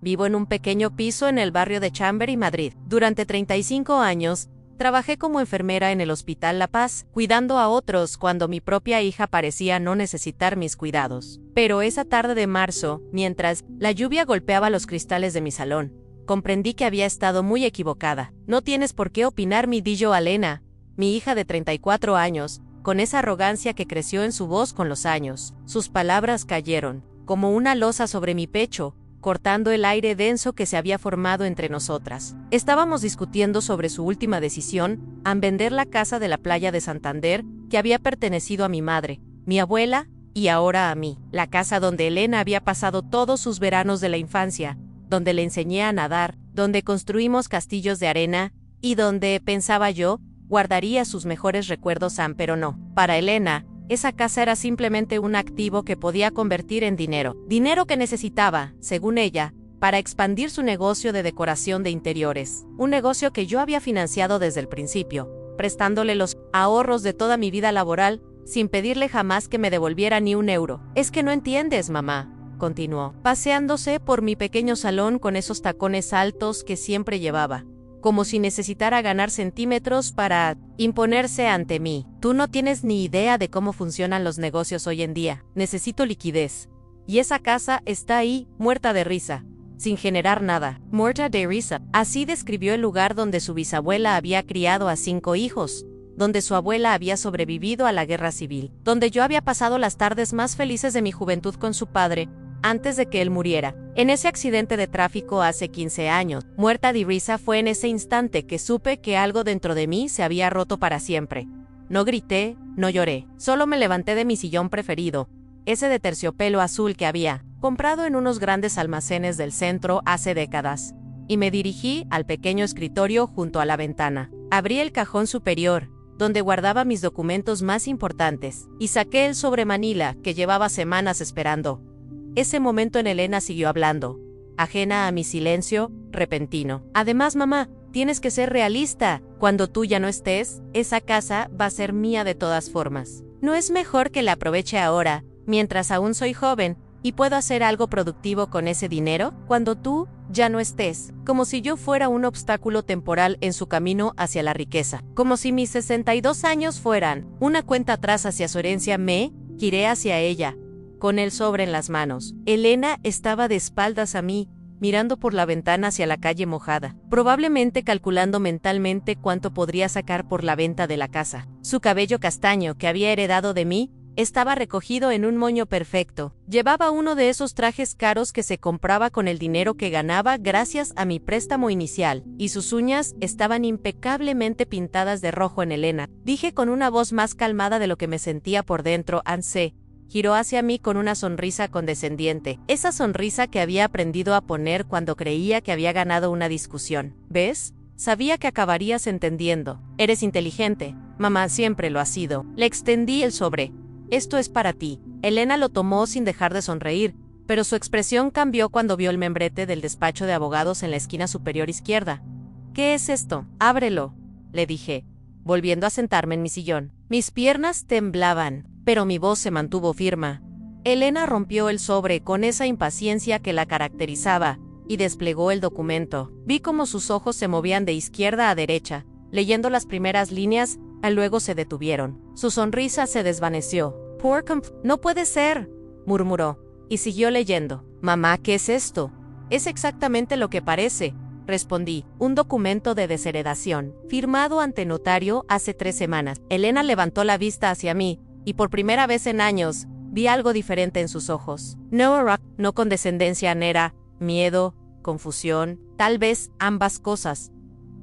Vivo en un pequeño piso en el barrio de Chamberí, Madrid. Durante 35 años, trabajé como enfermera en el Hospital La Paz, cuidando a otros cuando mi propia hija parecía no necesitar mis cuidados. Pero esa tarde de marzo, mientras la lluvia golpeaba los cristales de mi salón, comprendí que había estado muy equivocada. No tienes por qué opinar, mi dijo Elena, mi hija de 34 años, con esa arrogancia que creció en su voz con los años. Sus palabras cayeron, como una losa sobre mi pecho, cortando el aire denso que se había formado entre nosotras. Estábamos discutiendo sobre su última decisión, en vender la casa de la playa de Santander, que había pertenecido a mi madre, mi abuela, y ahora a mí. La casa donde Elena había pasado todos sus veranos de la infancia, donde le enseñé a nadar, donde construimos castillos de arena, y donde, pensaba yo, guardaría sus mejores recuerdos, pero no. Para Elena, esa casa era simplemente un activo que podía convertir en dinero. Dinero que necesitaba, según ella, para expandir su negocio de decoración de interiores. Un negocio que yo había financiado desde el principio, prestándole los ahorros de toda mi vida laboral, sin pedirle jamás que me devolviera ni un euro. Es que no entiendes, mamá, continuó, paseándose por mi pequeño salón con esos tacones altos que siempre llevaba, como si necesitara ganar centímetros para imponerse ante mí. Tú no tienes ni idea de cómo funcionan los negocios hoy en día. Necesito liquidez. Y esa casa está ahí, muerta de risa, sin generar nada. Muerta de risa. Así describió el lugar donde su bisabuela había criado a 5 hijos, donde su abuela había sobrevivido a la guerra civil, donde yo había pasado las tardes más felices de mi juventud con su padre, antes de que él muriera. En ese accidente de tráfico hace 15 años, muerta de risa, fue en ese instante que supe que algo dentro de mí se había roto para siempre. No grité, no lloré, solo me levanté de mi sillón preferido, ese de terciopelo azul que había comprado en unos grandes almacenes del centro hace décadas, y me dirigí al pequeño escritorio junto a la ventana. Abrí el cajón superior, donde guardaba mis documentos más importantes, y saqué el sobre Manila que llevaba semanas esperando. Ese momento en Elena siguió hablando, ajena a mi silencio repentino. Además, mamá, tienes que ser realista. Cuando tú ya no estés, esa casa va a ser mía de todas formas. ¿No es mejor que la aproveche ahora, mientras aún soy joven, y puedo hacer algo productivo con ese dinero? Cuando tú ya no estés, como si yo fuera un obstáculo temporal en su camino hacia la riqueza. Como si mis 62 años fueran una cuenta atrás hacia su herencia, me giré hacia ella, con el sobre en las manos. Elena estaba de espaldas a mí, mirando por la ventana hacia la calle mojada, probablemente calculando mentalmente cuánto podría sacar por la venta de la casa. Su cabello castaño, que había heredado de mí, estaba recogido en un moño perfecto. Llevaba uno de esos trajes caros que se compraba con el dinero que ganaba gracias a mi préstamo inicial, y sus uñas estaban impecablemente pintadas de rojo en Elena. Dije con una voz más calmada de lo que me sentía por dentro. Ansé. Giró hacia mí con una sonrisa condescendiente, esa sonrisa que había aprendido a poner cuando creía que había ganado una discusión. ¿Ves? Sabía que acabarías entendiendo. Eres inteligente. Mamá siempre lo ha sido. Le extendí el sobre. Esto es para ti. Elena lo tomó sin dejar de sonreír, pero su expresión cambió cuando vio el membrete del despacho de abogados en la esquina superior izquierda. ¿Qué es esto? Ábrelo, le dije, volviendo a sentarme en mi sillón. Mis piernas temblaban, pero mi voz se mantuvo firme. Elena rompió el sobre con esa impaciencia que la caracterizaba y desplegó el documento. Vi cómo sus ojos se movían de izquierda a derecha, leyendo las primeras líneas, y luego se detuvieron. Su sonrisa se desvaneció. No puede ser, murmuró, y siguió leyendo. Mamá, ¿qué es esto? Es exactamente lo que parece, respondí. Un documento de desheredación, firmado ante notario hace 3 semanas. Elena levantó la vista hacia mí, y por primera vez en años, vi algo diferente en sus ojos. No condescendencia, Nera, miedo, confusión, tal vez ambas cosas.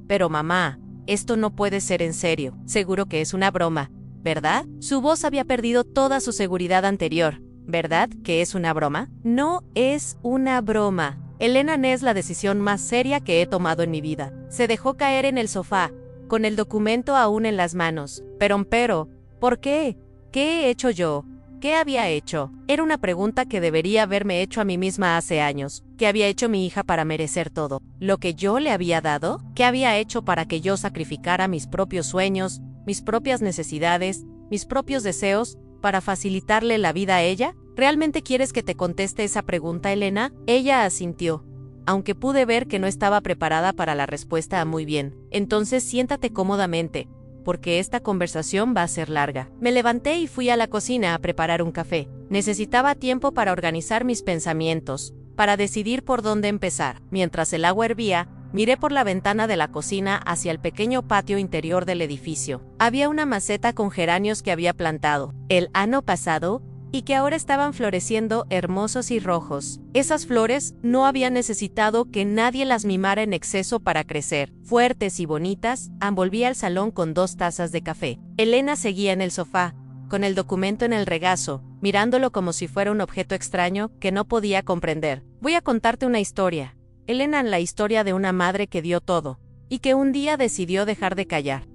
Pero mamá, esto no puede ser en serio. Seguro que es una broma, ¿verdad? Su voz había perdido toda su seguridad anterior. ¿Verdad que es una broma? No es una broma. Elena, no es la decisión más seria que he tomado en mi vida. Se dejó caer en el sofá, con el documento aún en las manos. Pero, ¿por qué? ¿Qué he hecho yo? ¿Qué había hecho? Era una pregunta que debería haberme hecho a mí misma hace años. ¿Qué había hecho mi hija para merecer todo lo que yo le había dado? ¿Qué había hecho para que yo sacrificara mis propios sueños, mis propias necesidades, mis propios deseos, para facilitarle la vida a ella? ¿Realmente quieres que te conteste esa pregunta, Elena? Ella asintió. aunque pude ver que no estaba preparada para la respuesta a muy bien. Entonces siéntate cómodamente, porque esta conversación va a ser larga. Me levanté y fui a la cocina a preparar un café. Necesitaba tiempo para organizar mis pensamientos, para decidir por dónde empezar. Mientras el agua hervía, miré por la ventana de la cocina hacia el pequeño patio interior del edificio. Había una maceta con geranios que había plantado el año pasado y que ahora estaban floreciendo hermosos y rojos. Esas flores no habían necesitado que nadie las mimara en exceso para crecer. Fuertes y bonitas, envolví al salón con 2 tazas de café. Elena seguía en el sofá, con el documento en el regazo, mirándolo como si fuera un objeto extraño que no podía comprender. Voy a contarte una historia. Elena, la historia de una madre que dio todo, y que un día decidió dejar de callar.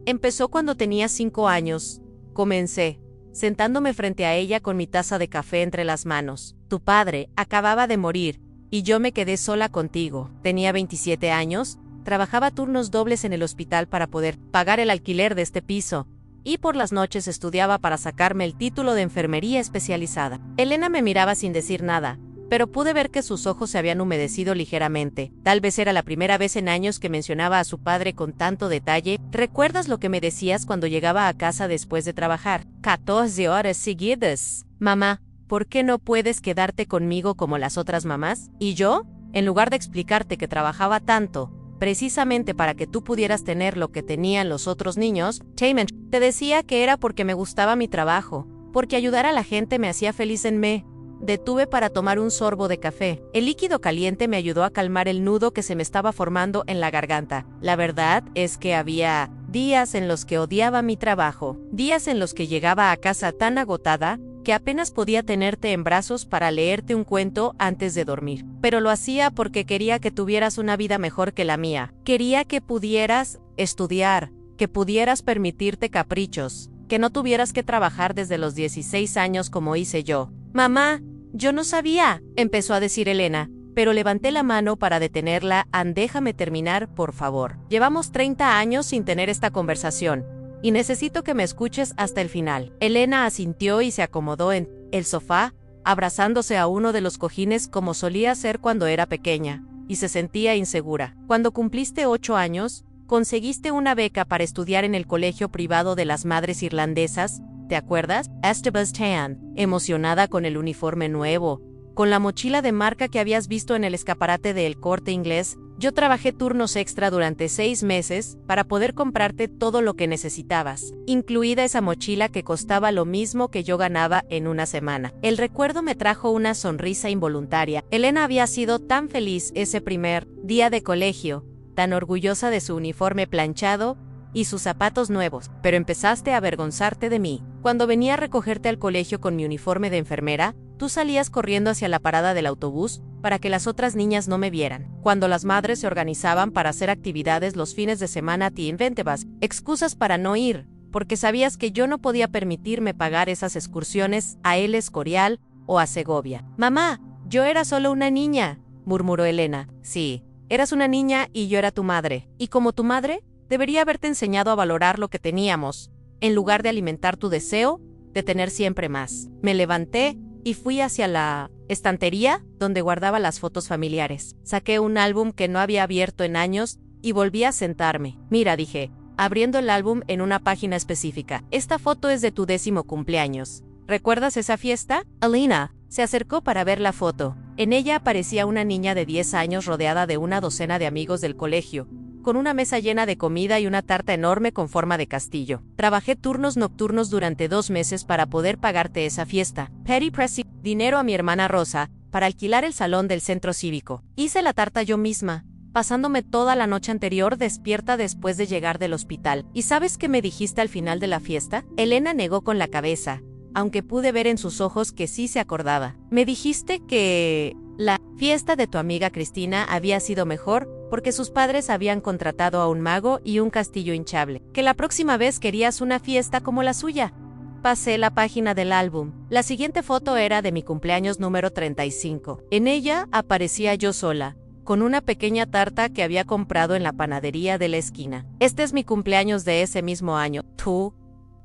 Empezó cuando tenía 5 años. Comencé sentándome frente a ella con mi taza de café entre las manos. Tu padre acababa de morir, y yo me quedé sola contigo. Tenía 27 años, trabajaba turnos dobles en el hospital para poder pagar el alquiler de este piso, y por las noches estudiaba para sacarme el título de enfermería especializada. Elena me miraba sin decir nada, pero pude ver que sus ojos se habían humedecido ligeramente. Tal vez era la primera vez en años que mencionaba a su padre con tanto detalle. ¿Recuerdas lo que me decías cuando llegaba a casa después de trabajar? 14 horas seguidas. Mamá, ¿por qué no puedes quedarte conmigo como las otras mamás? ¿Y yo? En lugar de explicarte que trabajaba tanto, precisamente para que tú pudieras tener lo que tenían los otros niños, te decía que era porque me gustaba mi trabajo, porque ayudar a la gente me hacía feliz en mí. Detuve para tomar un sorbo de café. El líquido caliente me ayudó a calmar el nudo que se me estaba formando en la garganta. La verdad es que había días en los que odiaba mi trabajo, días en los que llegaba a casa tan agotada que apenas podía tenerte en brazos para leerte un cuento antes de dormir. Pero lo hacía porque quería que tuvieras una vida mejor que la mía. Quería que pudieras estudiar, que pudieras permitirte caprichos, que no tuvieras que trabajar desde los 16 años como hice yo. Mamá, yo no sabía, empezó a decir Elena, pero levanté la mano para detenerla. Déjame terminar, por favor. Llevamos 30 años sin tener esta conversación, y necesito que me escuches hasta el final. Elena asintió y se acomodó en el sofá, abrazándose a uno de los cojines como solía hacer cuando era pequeña, y se sentía insegura. Cuando cumpliste 8 años, conseguiste una beca para estudiar en el colegio privado de las madres irlandesas, ¿te acuerdas? Sebastián, emocionada con el uniforme nuevo, con la mochila de marca que habías visto en el escaparate del Corte Inglés. Yo trabajé turnos extra durante 6 meses para poder comprarte todo lo que necesitabas, incluida esa mochila que costaba lo mismo que yo ganaba en una semana. El recuerdo me trajo una sonrisa involuntaria. Elena había sido tan feliz ese primer día de colegio, tan orgullosa de su uniforme planchado y sus zapatos nuevos, pero empezaste a avergonzarte de mí. Cuando venía a recogerte al colegio con mi uniforme de enfermera, tú salías corriendo hacia la parada del autobús para que las otras niñas no me vieran. Cuando las madres se organizaban para hacer actividades los fines de semana, te inventabas excusas para no ir, porque sabías que yo no podía permitirme pagar esas excursiones a El Escorial o a Segovia. Mamá, yo era solo una niña, murmuró Elena. Sí, eras una niña y yo era tu madre. Y como tu madre, debería haberte enseñado a valorar lo que teníamos, en lugar de alimentar tu deseo de tener siempre más. Me levanté y fui hacia la estantería donde guardaba las fotos familiares. Saqué un álbum que no había abierto en años y volví a sentarme. Mira, dije, abriendo el álbum en una página específica. Esta foto es de tu 10º cumpleaños. ¿Recuerdas esa fiesta? Elena se acercó para ver la foto. En ella aparecía una niña de 10 años rodeada de una docena de amigos del colegio, con una mesa llena de comida y una tarta enorme con forma de castillo. Trabajé turnos nocturnos durante 2 meses para poder pagarte esa fiesta. Petty Pressy, dinero a mi hermana Rosa, para alquilar el salón del centro cívico. Hice la tarta yo misma, pasándome toda la noche anterior despierta después de llegar del hospital. ¿Y sabes qué me dijiste al final de la fiesta? Elena negó con la cabeza, aunque pude ver en sus ojos que sí se acordaba. Me dijiste que la fiesta de tu amiga Cristina había sido mejor porque sus padres habían contratado a un mago y un castillo hinchable, que la próxima vez querías una fiesta como la suya. Pasé la página del álbum. La siguiente foto era de mi cumpleaños número 35. En ella aparecía yo sola, con una pequeña tarta que había comprado en la panadería de la esquina. Este es mi cumpleaños de ese mismo año. Tú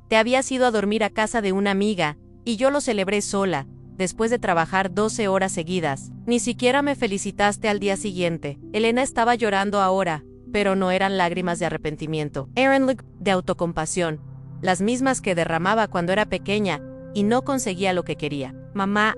te habías ido a dormir a casa de una amiga, y yo lo celebré sola, después de trabajar 12 horas seguidas. Ni siquiera me felicitaste al día siguiente. Elena estaba llorando ahora, pero no eran lágrimas de arrepentimiento. Eran de autocompasión, las mismas que derramaba cuando era pequeña y no conseguía lo que quería. Mamá,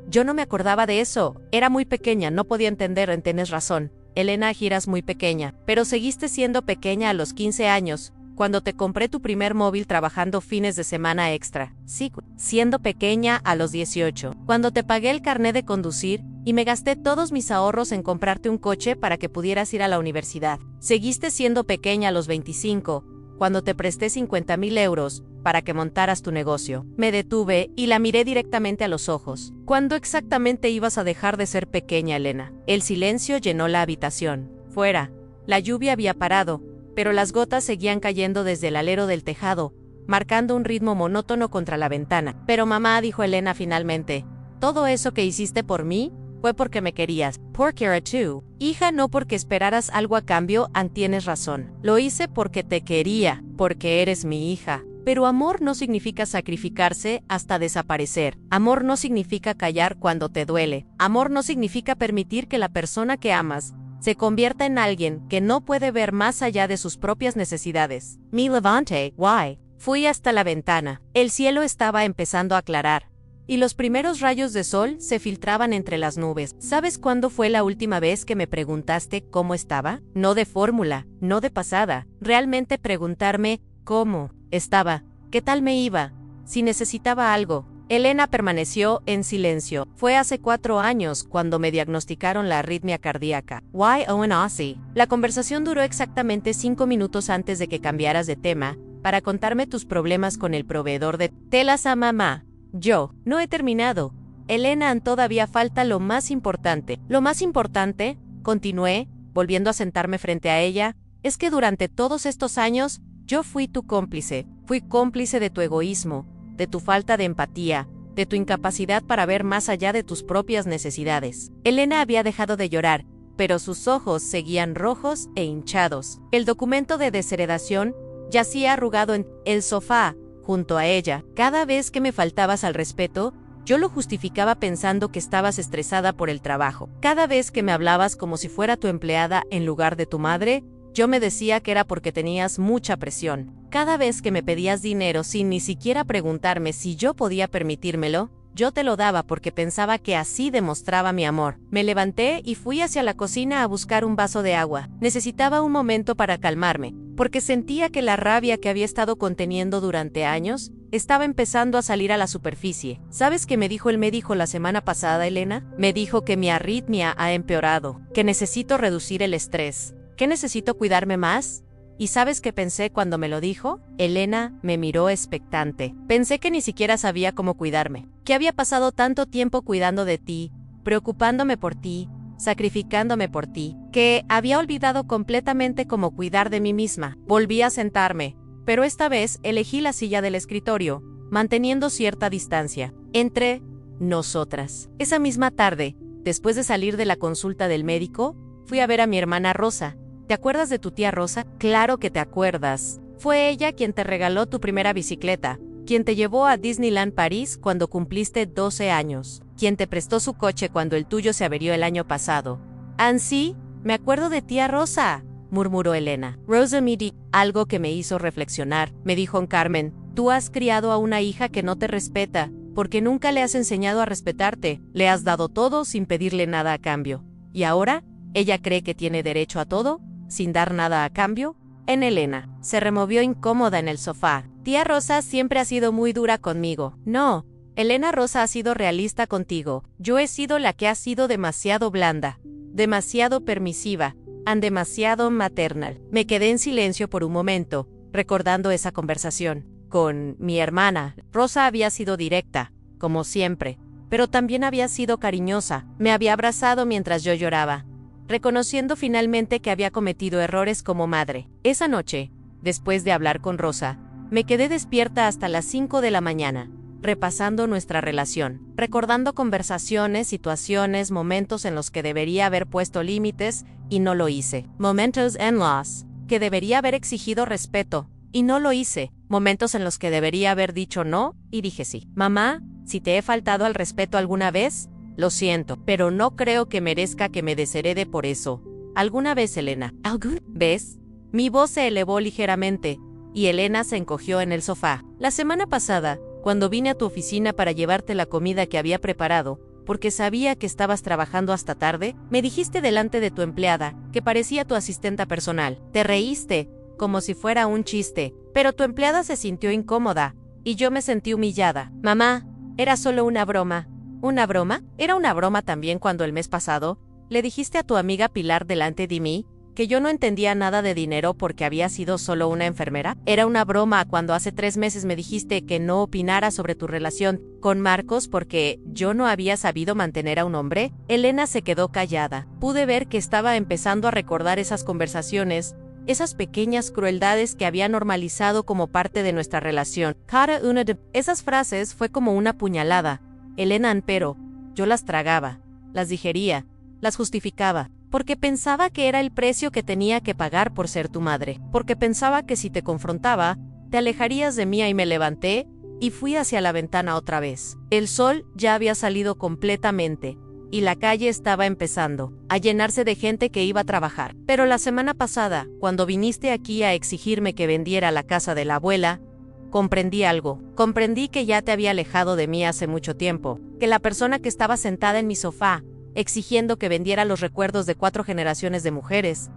yo no me acordaba de eso. Era muy pequeña, no podía entender. Tienes razón. Elena, giras muy pequeña, pero seguiste siendo pequeña a los 15 años, cuando te compré tu primer móvil trabajando fines de semana extra. Sí, siendo pequeña a los 18, cuando te pagué el carné de conducir y me gasté todos mis ahorros en comprarte un coche para que pudieras ir a la universidad. Seguiste siendo pequeña a los 25, cuando te presté 50,000 euros para que montaras tu negocio. Me detuve y la miré directamente a los ojos. ¿Cuándo exactamente ibas a dejar de ser pequeña, Elena? El silencio llenó la habitación. Fuera, la lluvia había parado, pero las gotas seguían cayendo desde el alero del tejado, marcando un ritmo monótono contra la ventana. Pero mamá, dijo Elena finalmente, todo eso que hiciste por mí fue porque me querías. Porque era tú. Hija, no porque esperaras algo a cambio. Tienes razón. Lo hice porque te quería, porque eres mi hija. Pero amor no significa sacrificarse hasta desaparecer. Amor no significa callar cuando te duele. Amor no significa permitir que la persona que amas se convierta en alguien que no puede ver más allá de sus propias necesidades. Me levanté, fui hasta la ventana. El cielo estaba empezando a aclarar, y los primeros rayos de sol se filtraban entre las nubes. ¿Sabes cuándo fue la última vez que me preguntaste cómo estaba? No de fórmula, no de pasada. Realmente preguntarme cómo estaba, qué tal me iba, si necesitaba algo. Elena permaneció en silencio. Fue hace 4 años cuando me diagnosticaron la arritmia cardíaca. La conversación duró exactamente 5 minutos antes de que cambiaras de tema para contarme tus problemas con el proveedor de telas a mamá. Yo no he terminado. Elena, todavía falta lo más importante. Lo más importante, continué, volviendo a sentarme frente a ella, es que durante todos estos años yo fui tu cómplice. Fui cómplice de tu egoísmo, de tu falta de empatía, de tu incapacidad para ver más allá de tus propias necesidades. Elena había dejado de llorar, pero sus ojos seguían rojos e hinchados. El documento de desheredación yacía arrugado en el sofá, junto a ella. Cada vez que me faltabas al respeto, yo lo justificaba pensando que estabas estresada por el trabajo. Cada vez que me hablabas como si fuera tu empleada en lugar de tu madre, yo me decía que era porque tenías mucha presión. Cada vez que me pedías dinero sin ni siquiera preguntarme si yo podía permitírmelo, yo te lo daba porque pensaba que así demostraba mi amor. Me levanté y fui hacia la cocina a buscar un vaso de agua. Necesitaba un momento para calmarme, porque sentía que la rabia que había estado conteniendo durante años estaba empezando a salir a la superficie. ¿Sabes qué me dijo el médico la semana pasada, Elena? Me dijo que mi arritmia ha empeorado, que necesito reducir el estrés, que necesito cuidarme más. ¿Y sabes qué pensé cuando me lo dijo? Elena me miró expectante. Pensé que ni siquiera sabía cómo cuidarme, que había pasado tanto tiempo cuidando de ti, preocupándome por ti, sacrificándome por ti, que había olvidado completamente cómo cuidar de mí misma. Volví a sentarme, pero esta vez elegí la silla del escritorio, manteniendo cierta distancia entre nosotras. Esa misma tarde, después de salir de la consulta del médico, fui a ver a mi hermana Rosa. ¿Te acuerdas de tu tía Rosa? Claro que te acuerdas. Fue ella quien te regaló tu primera bicicleta, quien te llevó a Disneyland París cuando cumpliste 12 años, quien te prestó su coche cuando el tuyo se averió el año pasado. Sí, me acuerdo de tía Rosa, murmuró Elena. Rosa me dijo algo que me hizo reflexionar. Me dijo: Carmen, tú has criado a una hija que no te respeta, porque nunca le has enseñado a respetarte. Le has dado todo sin pedirle nada a cambio. ¿Y ahora? ¿Ella cree que tiene derecho a todo, sin dar nada a cambio? Elena se removió incómoda en el sofá. Tía Rosa siempre ha sido muy dura conmigo. No, Elena, Rosa ha sido realista contigo. Yo he sido la que ha sido demasiado blanda, demasiado permisiva, demasiado maternal. Me quedé en silencio por un momento, recordando esa conversación. Con mi hermana, Rosa había sido directa, como siempre, pero también había sido cariñosa. Me había abrazado mientras yo lloraba, reconociendo finalmente que había cometido errores como madre. Esa noche, después de hablar con Rosa, me quedé despierta hasta las 5 de la mañana, repasando nuestra relación, recordando conversaciones, situaciones, momentos en los que debería haber puesto límites y no lo hice. Momentos en los que debería haber exigido respeto y no lo hice. Momentos en los que debería haber dicho no y dije sí. Mamá, Si te he faltado al respeto alguna vez, lo siento, pero no creo que merezca que me desherede por eso. ¿Alguna vez, Elena? ¿Algún? ¿Ves? Mi voz se elevó ligeramente, y Elena se encogió en el sofá. La semana pasada, cuando vine a tu oficina para llevarte la comida que había preparado, porque sabía que estabas trabajando hasta tarde, me dijiste delante de tu empleada, que parecía tu asistenta personal. Te reíste, como si fuera un chiste, pero tu empleada se sintió incómoda, y yo me sentí humillada. Mamá, era solo una broma. ¿Una broma? Era una broma también cuando el mes pasado le dijiste a tu amiga Pilar delante de mí que yo no entendía nada de dinero porque había sido solo una enfermera. Era una broma cuando hace 3 meses me dijiste que no opinara sobre tu relación con Marcos porque yo no había sabido mantener a un hombre. Elena se quedó callada. Pude ver que estaba empezando a recordar esas conversaciones, esas pequeñas crueldades que había normalizado como parte de nuestra relación. Esas frases fue como una puñalada. Elena, pero yo las tragaba, las digería, las justificaba, porque pensaba que era el precio que tenía que pagar por ser tu madre, porque pensaba que si te confrontaba, te alejarías de mí. Y me levanté y fui hacia la ventana otra vez. El sol ya había salido completamente, y la calle estaba empezando a llenarse de gente que iba a trabajar. Pero la semana pasada, cuando viniste aquí a exigirme que vendiera la casa de la abuela, comprendí algo. Comprendí que ya te había alejado de mí hace mucho tiempo, que la persona que estaba sentada en mi sofá, exigiendo que vendiera los recuerdos de 4 generaciones de mujeres,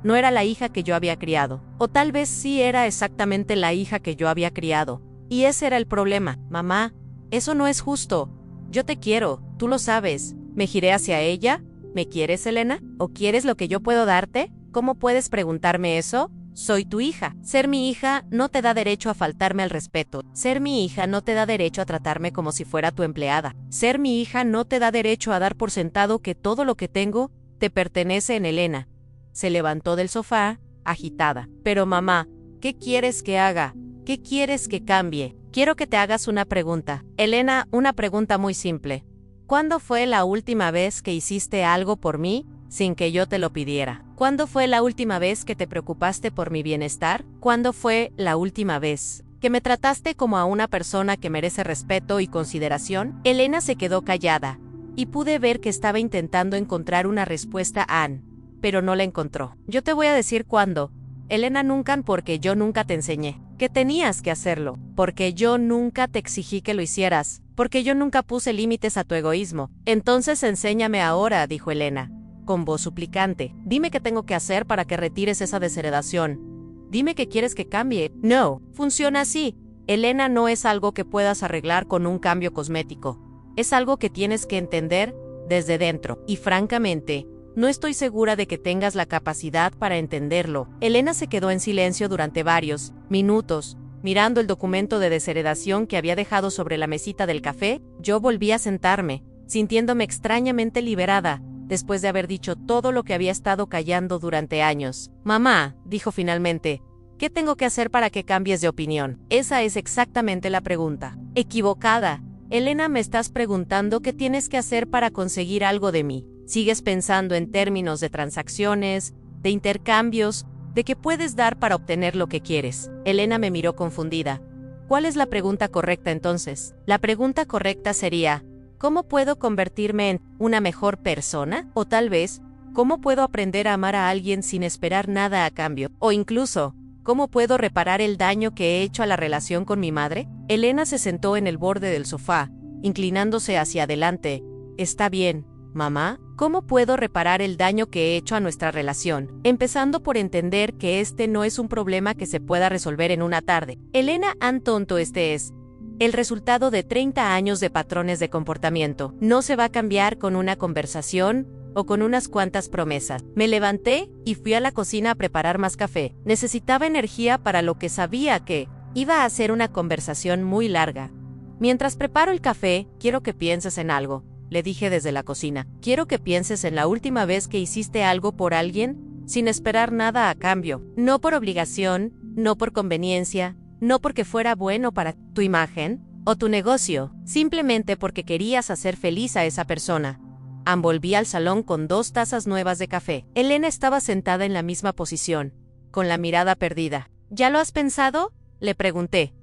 no era la hija que yo había criado. O tal vez sí era exactamente la hija que yo había criado. Y ese era el problema. Mamá, eso no es justo. Yo te quiero, tú lo sabes. Me giré hacia ella. ¿Me quieres, Elena? ¿O quieres lo que yo puedo darte? ¿Cómo puedes preguntarme eso? Soy tu hija. Ser mi hija no te da derecho a faltarme al respeto. Ser mi hija no te da derecho a tratarme como si fuera tu empleada. Ser mi hija no te da derecho a dar por sentado que todo lo que tengo te pertenece. En Elena se levantó del sofá, agitada. Pero mamá, ¿qué quieres que haga? ¿Qué quieres que cambie? Quiero que te hagas una pregunta. Elena, una pregunta muy simple. ¿Cuándo fue la última vez que hiciste algo por mí sin que yo te lo pidiera? ¿Cuándo fue la última vez que te preocupaste por mi bienestar? ¿Cuándo fue la última vez que me trataste como a una persona que merece respeto y consideración? Elena se quedó callada, y pude ver que estaba intentando encontrar una respuesta a Anne, pero no la encontró. Yo te voy a decir cuándo. Elena, nunca, porque yo nunca te enseñé que tenías que hacerlo, porque yo nunca te exigí que lo hicieras, porque yo nunca puse límites a tu egoísmo. Entonces enséñame ahora, dijo Elena, con voz suplicante. Dime qué tengo que hacer para que retires esa desheredación. Dime qué quieres que cambie. No, funciona así. Elena, no es algo que puedas arreglar con un cambio cosmético. Es algo que tienes que entender desde dentro. Y francamente, no estoy segura de que tengas la capacidad para entenderlo. Elena se quedó en silencio durante varios minutos, mirando el documento de desheredación que había dejado sobre la mesita del café. Yo volví a sentarme, sintiéndome extrañamente liberada, después de haber dicho todo lo que había estado callando durante años. Mamá, dijo finalmente, ¿qué tengo que hacer para que cambies de opinión? Esa es exactamente la pregunta. Equivocada. Elena, me estás preguntando qué tienes que hacer para conseguir algo de mí. Sigues pensando en términos de transacciones, de intercambios, de qué puedes dar para obtener lo que quieres. Elena me miró confundida. ¿Cuál es la pregunta correcta entonces? La pregunta correcta sería, ¿cómo puedo convertirme en una mejor persona? O tal vez, ¿cómo puedo aprender a amar a alguien sin esperar nada a cambio? O incluso, ¿cómo puedo reparar el daño que he hecho a la relación con mi madre? Elena se sentó en el borde del sofá, inclinándose hacia adelante. Está bien, mamá. ¿Cómo puedo reparar el daño que he hecho a nuestra relación? Empezando por entender que este no es un problema que se pueda resolver en una tarde. Elena, tonto, este es el resultado de 30 años de patrones de comportamiento. No se va a cambiar con una conversación o con unas cuantas promesas. Me levanté y fui a la cocina a preparar más café. Necesitaba energía para lo que sabía que iba a ser una conversación muy larga. Mientras preparo el café, quiero que pienses en algo, le dije desde la cocina. Quiero que pienses en la última vez que hiciste algo por alguien sin esperar nada a cambio. No por obligación, no por conveniencia, no porque fuera bueno para tu imagen o tu negocio, simplemente porque querías hacer feliz a esa persona. Anne volví al salón con 2 tazas nuevas de café. Elena estaba sentada en la misma posición, con la mirada perdida. ¿Ya lo has pensado?, le pregunté.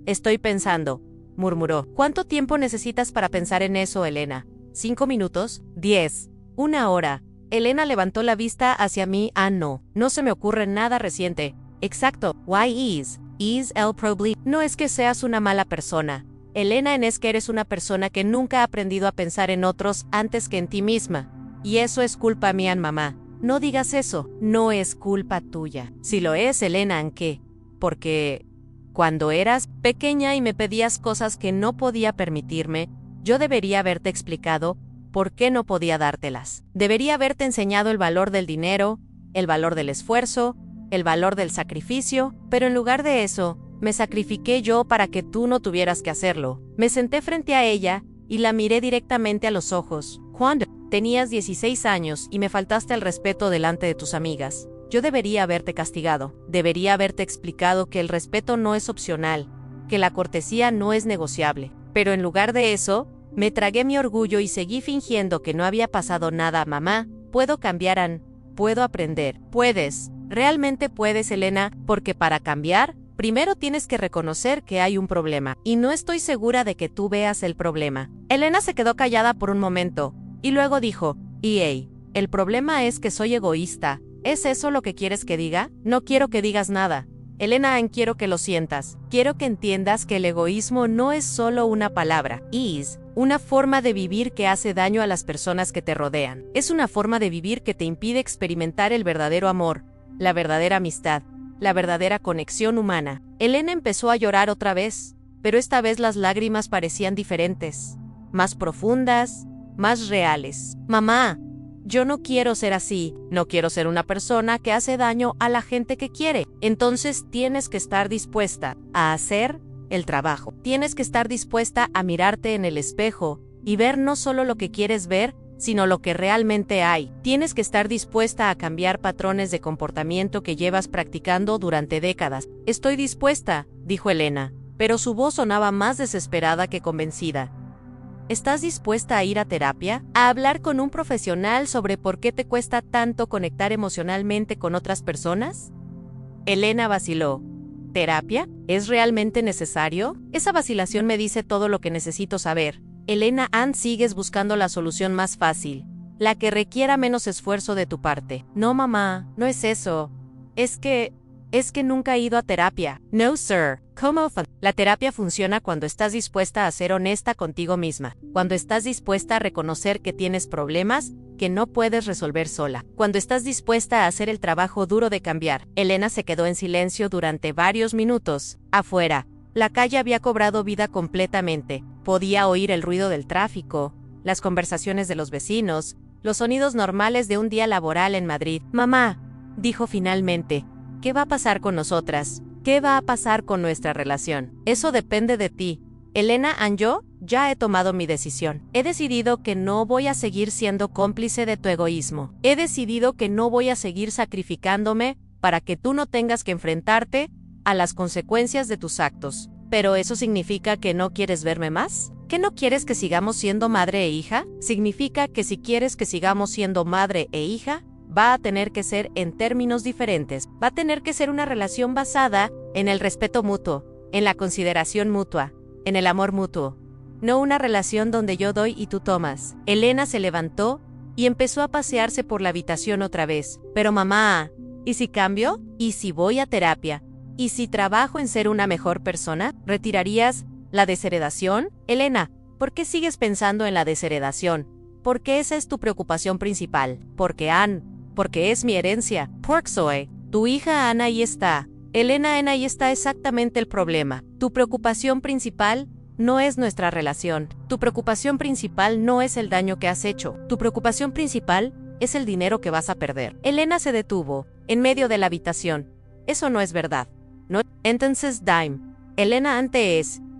Estoy pensando. murmuró. ¿Cuánto tiempo necesitas para pensar en eso, Elena? ¿5 minutos? ¿10? ¿1 hora? Elena levantó la vista hacia mí. No se me ocurre nada reciente. Exacto. Why is el problema? No es que seas una mala persona, Elena, es que eres una persona que nunca ha aprendido a pensar en otros antes que en ti misma. Y eso es culpa mía, mamá. No digas eso, no es culpa tuya. Si lo es, Elena, ¿en qué? Porque cuando eras pequeña y me pedías cosas que no podía permitirme, yo debería haberte explicado por qué no podía dártelas. Debería haberte enseñado el valor del dinero, el valor del esfuerzo, el valor del sacrificio, pero en lugar de eso, me sacrifiqué yo para que tú no tuvieras que hacerlo. Me senté frente a ella y la miré directamente a los ojos. Cuando tenías 16 años y me faltaste al respeto delante de tus amigas, yo debería haberte castigado. Debería haberte explicado que el respeto no es opcional, que la cortesía no es negociable. Pero en lugar de eso, me tragué mi orgullo y seguí fingiendo que no había pasado nada. Mamá, puedo cambiar, Ann. Puedo aprender. Puedes. Realmente puedes, Elena, porque para cambiar, primero tienes que reconocer que hay un problema, y no estoy segura de que tú veas el problema. Elena se quedó callada por un momento, y luego dijo, el problema es que soy egoísta. ¿Es eso lo que quieres que diga? No quiero que digas nada. Elena, quiero que lo sientas. Quiero que entiendas que el egoísmo no es solo una palabra. Es una forma de vivir que hace daño a las personas que te rodean. Es una forma de vivir que te impide experimentar el verdadero amor, la verdadera amistad, la verdadera conexión humana. Elena empezó a llorar otra vez, pero esta vez las lágrimas parecían diferentes, más profundas, más reales. Mamá, yo no quiero ser así, no quiero ser una persona que hace daño a la gente que quiere. Entonces tienes que estar dispuesta a hacer el trabajo. Tienes que estar dispuesta a mirarte en el espejo y ver no solo lo que quieres ver, sino lo que realmente hay. Tienes que estar dispuesta a cambiar patrones de comportamiento que llevas practicando durante décadas. Estoy dispuesta, dijo Elena, pero su voz sonaba más desesperada que convencida. ¿Estás dispuesta a ir a terapia? ¿A hablar con un profesional sobre por qué te cuesta tanto conectar emocionalmente con otras personas? Elena vaciló. ¿Terapia? ¿Es realmente necesario? Esa vacilación me dice todo lo que necesito saber. Elena, sigues buscando la solución más fácil, la que requiera menos esfuerzo de tu parte. No, mamá, no es eso. Es que nunca he ido a terapia. No, sir. ¿Cómo? La terapia funciona cuando estás dispuesta a ser honesta contigo misma, cuando estás dispuesta a reconocer que tienes problemas que no puedes resolver sola, cuando estás dispuesta a hacer el trabajo duro de cambiar. Elena se quedó en silencio durante varios minutos. Afuera, la calle había cobrado vida completamente. Podía oír el ruido del tráfico, las conversaciones de los vecinos, los sonidos normales de un día laboral en Madrid. Mamá, dijo finalmente, ¿qué va a pasar con nosotras? ¿Qué va a pasar con nuestra relación? Eso depende de ti. Elena, yo ya he tomado mi decisión. He decidido que no voy a seguir siendo cómplice de tu egoísmo. He decidido que no voy a seguir sacrificándome para que tú no tengas que enfrentarte a las consecuencias de tus actos. ¿Pero eso significa que no quieres verme más? ¿Que no quieres que sigamos siendo madre e hija? Significa que si quieres que sigamos siendo madre e hija, va a tener que ser en términos diferentes. Va a tener que ser una relación basada en el respeto mutuo, en la consideración mutua, en el amor mutuo. No una relación donde yo doy y tú tomas. Elena se levantó y empezó a pasearse por la habitación otra vez. Pero mamá, ¿y si cambio? ¿Y si voy a terapia? ¿Y si trabajo en ser una mejor persona? ¿Retirarías la desheredación? Elena, ¿por qué sigues pensando en la desheredación? Porque esa es tu preocupación principal. Porque es mi herencia. Soy. Tu hija Ana ahí está. Elena, ahí está exactamente el problema. Tu preocupación principal no es nuestra relación. Tu preocupación principal no es el daño que has hecho. Tu preocupación principal es el dinero que vas a perder. Elena se detuvo, en medio de la habitación. Eso no es verdad. No. Entonces, dime. Elena,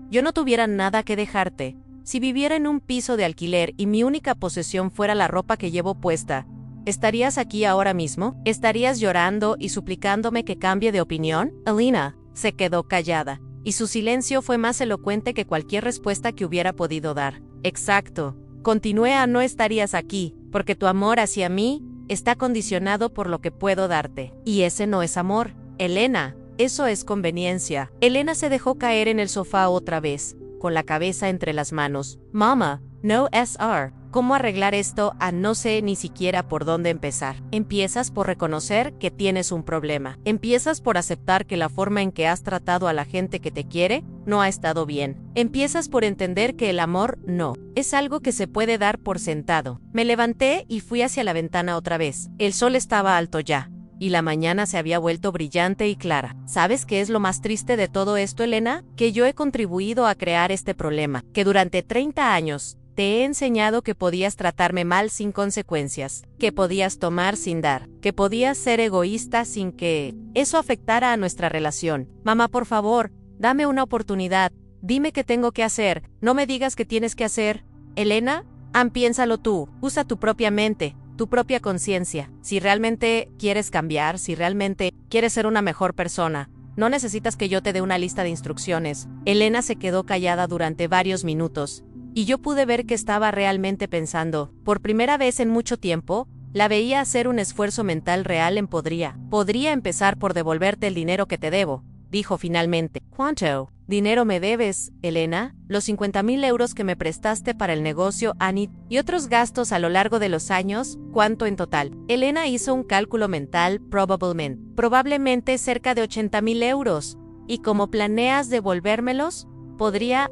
yo no tuviera nada que dejarte. Si viviera en un piso de alquiler y mi única posesión fuera la ropa que llevo puesta, ¿estarías aquí ahora mismo? ¿Estarías llorando y suplicándome que cambie de opinión? Elena se quedó callada, y su silencio fue más elocuente que cualquier respuesta que hubiera podido dar. Exacto. Continué, no estarías aquí, porque tu amor hacia mí está condicionado por lo que puedo darte. Y ese no es amor, Elena. Eso es conveniencia. Elena se dejó caer en el sofá otra vez, con la cabeza entre las manos. Mama, no SR. ¿Cómo arreglar esto? No sé ni siquiera por dónde empezar. Empiezas por reconocer que tienes un problema. Empiezas por aceptar que la forma en que has tratado a la gente que te quiere no ha estado bien. Empiezas por entender que el amor no es algo que se puede dar por sentado. Me levanté y fui hacia la ventana otra vez. El sol estaba alto ya, y la mañana se había vuelto brillante y clara. ¿Sabes qué es lo más triste de todo esto, Elena? Que yo he contribuido a crear este problema, que durante 30 años te he enseñado que podías tratarme mal sin consecuencias, que podías tomar sin dar, que podías ser egoísta sin que eso afectara a nuestra relación. Mamá, por favor, dame una oportunidad. Dime qué tengo que hacer. No me digas qué tienes que hacer. Elena, piénsalo tú. Usa tu propia mente, tu propia conciencia. Si realmente quieres cambiar, si realmente quieres ser una mejor persona, no necesitas que yo te dé una lista de instrucciones. Elena se quedó callada durante varios minutos, y yo pude ver que estaba realmente pensando. Por primera vez en mucho tiempo, la veía hacer un esfuerzo mental real en podría empezar por devolverte el dinero que te debo, dijo finalmente. ¿Cuánto dinero me debes, Elena? Los 50,000 euros que me prestaste para el negocio, Annie, y otros gastos a lo largo de los años. ¿Cuánto en total? Elena hizo un cálculo mental. Probablemente cerca de 80,000 euros. ¿Y cómo planeas devolvérmelos? Podría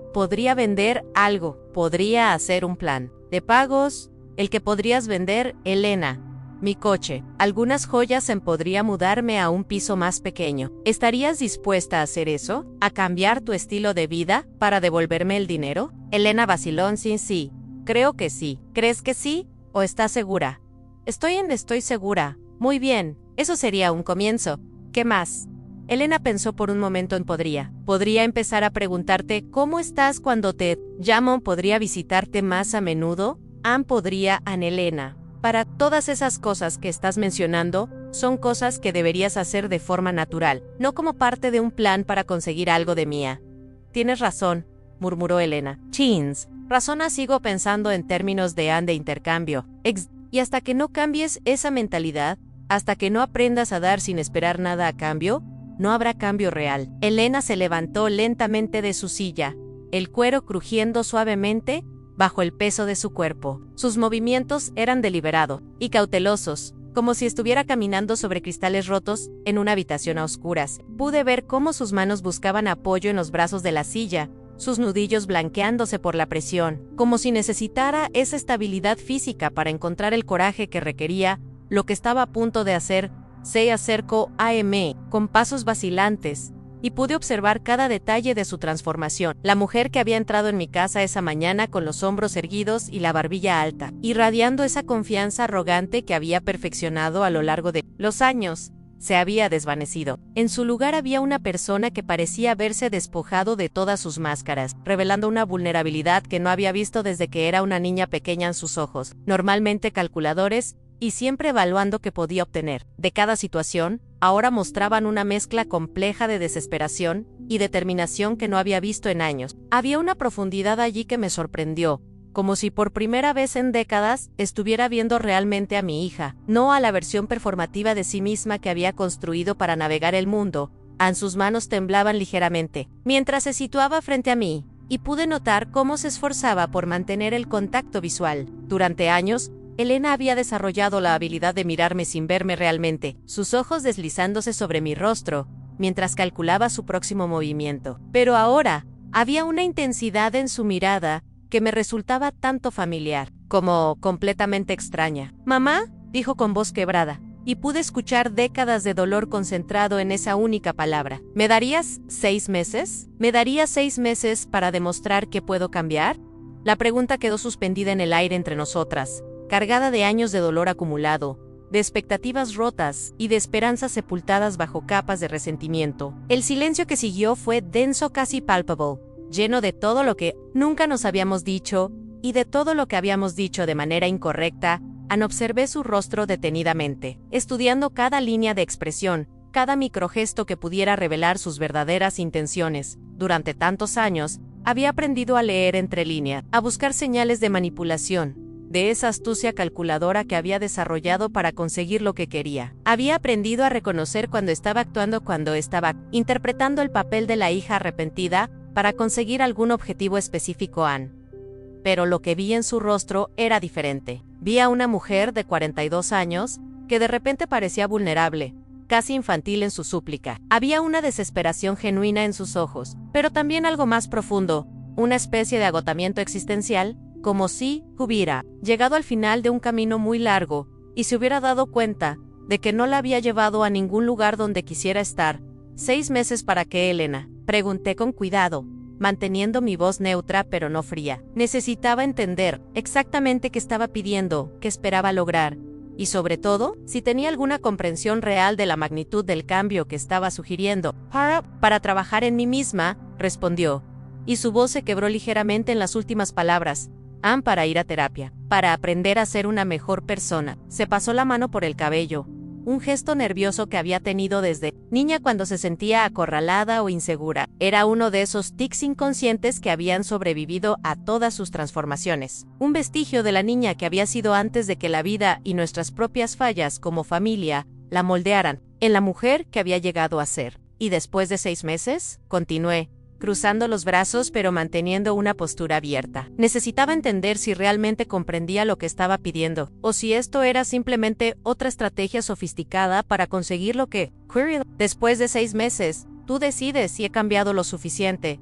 vender algo. Podría hacer un plan de pagos. El que podrías vender, Elena. Mi coche, algunas joyas podría mudarme a un piso más pequeño. ¿Estarías dispuesta a hacer eso? ¿A cambiar tu estilo de vida para devolverme el dinero? Elena vaciló. Sí. Creo que sí. ¿Crees que sí? ¿O estás segura? Estoy segura. Muy bien. Eso sería un comienzo. ¿Qué más? Elena pensó por un momento en podría empezar a preguntarte cómo estás cuando te llamo. ¿Podría visitarte más a menudo? Podría, Elena. Para todas esas cosas que estás mencionando, son cosas que deberías hacer de forma natural, no como parte de un plan para conseguir algo de mía. Tienes razón, murmuró Elena. Chins, razona, sigo pensando en términos de intercambio. Y hasta que no cambies esa mentalidad, hasta que no aprendas a dar sin esperar nada a cambio, no habrá cambio real. Elena se levantó lentamente de su silla, el cuero crujiendo suavemente bajo el peso de su cuerpo. Sus movimientos eran deliberados y cautelosos, como si estuviera caminando sobre cristales rotos en una habitación a oscuras. Pude ver cómo sus manos buscaban apoyo en los brazos de la silla, sus nudillos blanqueándose por la presión, como si necesitara esa estabilidad física para encontrar el coraje que requería lo que estaba a punto de hacer. Se acercó a M con pasos vacilantes, y pude observar cada detalle de su transformación. La mujer que había entrado en mi casa esa mañana con los hombros erguidos y la barbilla alta, irradiando esa confianza arrogante que había perfeccionado a lo largo de los años, se había desvanecido. En su lugar había una persona que parecía haberse despojado de todas sus máscaras, revelando una vulnerabilidad que no había visto desde que era una niña pequeña en sus ojos, normalmente calculadores, y siempre evaluando qué podía obtener de cada situación. Ahora mostraban una mezcla compleja de desesperación y determinación que no había visto en años. Había una profundidad allí que me sorprendió, como si por primera vez en décadas estuviera viendo realmente a mi hija, no a la versión performativa de sí misma que había construido para navegar el mundo. Sus manos temblaban ligeramente, mientras se situaba frente a mí, y pude notar cómo se esforzaba por mantener el contacto visual. Durante años, Elena había desarrollado la habilidad de mirarme sin verme realmente, sus ojos deslizándose sobre mi rostro, mientras calculaba su próximo movimiento. Pero ahora, había una intensidad en su mirada que me resultaba tanto familiar, como completamente extraña. «Mamá», dijo con voz quebrada, y pude escuchar décadas de dolor concentrado en esa única palabra. «¿Me darías 6 meses? ¿Me darías 6 meses para demostrar que puedo cambiar?» La pregunta quedó suspendida en el aire entre nosotras, cargada de años de dolor acumulado, de expectativas rotas y de esperanzas sepultadas bajo capas de resentimiento. El silencio que siguió fue denso, casi palpable, lleno de todo lo que nunca nos habíamos dicho y de todo lo que habíamos dicho de manera incorrecta. Observé su rostro detenidamente, estudiando cada línea de expresión, cada microgesto que pudiera revelar sus verdaderas intenciones. Durante tantos años, había aprendido a leer entre líneas, a buscar señales de manipulación, de esa astucia calculadora que había desarrollado para conseguir lo que quería. Había aprendido a reconocer cuando estaba actuando, cuando estaba interpretando el papel de la hija arrepentida, para conseguir algún objetivo específico, Ann. Pero lo que vi en su rostro era diferente. Vi a una mujer de 42 años que de repente parecía vulnerable, casi infantil en su súplica. Había una desesperación genuina en sus ojos, pero también algo más profundo, una especie de agotamiento existencial, como si hubiera llegado al final de un camino muy largo y se hubiera dado cuenta de que no la había llevado a ningún lugar donde quisiera estar. 6 meses para qué, Elena, pregunté con cuidado, manteniendo mi voz neutra pero no fría. Necesitaba entender exactamente qué estaba pidiendo, qué esperaba lograr, y sobre todo, si tenía alguna comprensión real de la magnitud del cambio que estaba sugiriendo. Para trabajar en mí misma, respondió, y su voz se quebró ligeramente en las últimas palabras. Ann, para ir a terapia, para aprender a ser una mejor persona. Se pasó la mano por el cabello, un gesto nervioso que había tenido desde niña cuando se sentía acorralada o insegura. Era uno de esos tics inconscientes que habían sobrevivido a todas sus transformaciones. Un vestigio de la niña que había sido antes de que la vida y nuestras propias fallas como familia la moldearan en la mujer que había llegado a ser. Y después de 6 meses, continué, cruzando los brazos pero manteniendo una postura abierta. Necesitaba entender si realmente comprendía lo que estaba pidiendo, o si esto era simplemente otra estrategia sofisticada para conseguir lo que quería. Después de 6 meses, tú decides si he cambiado lo suficiente,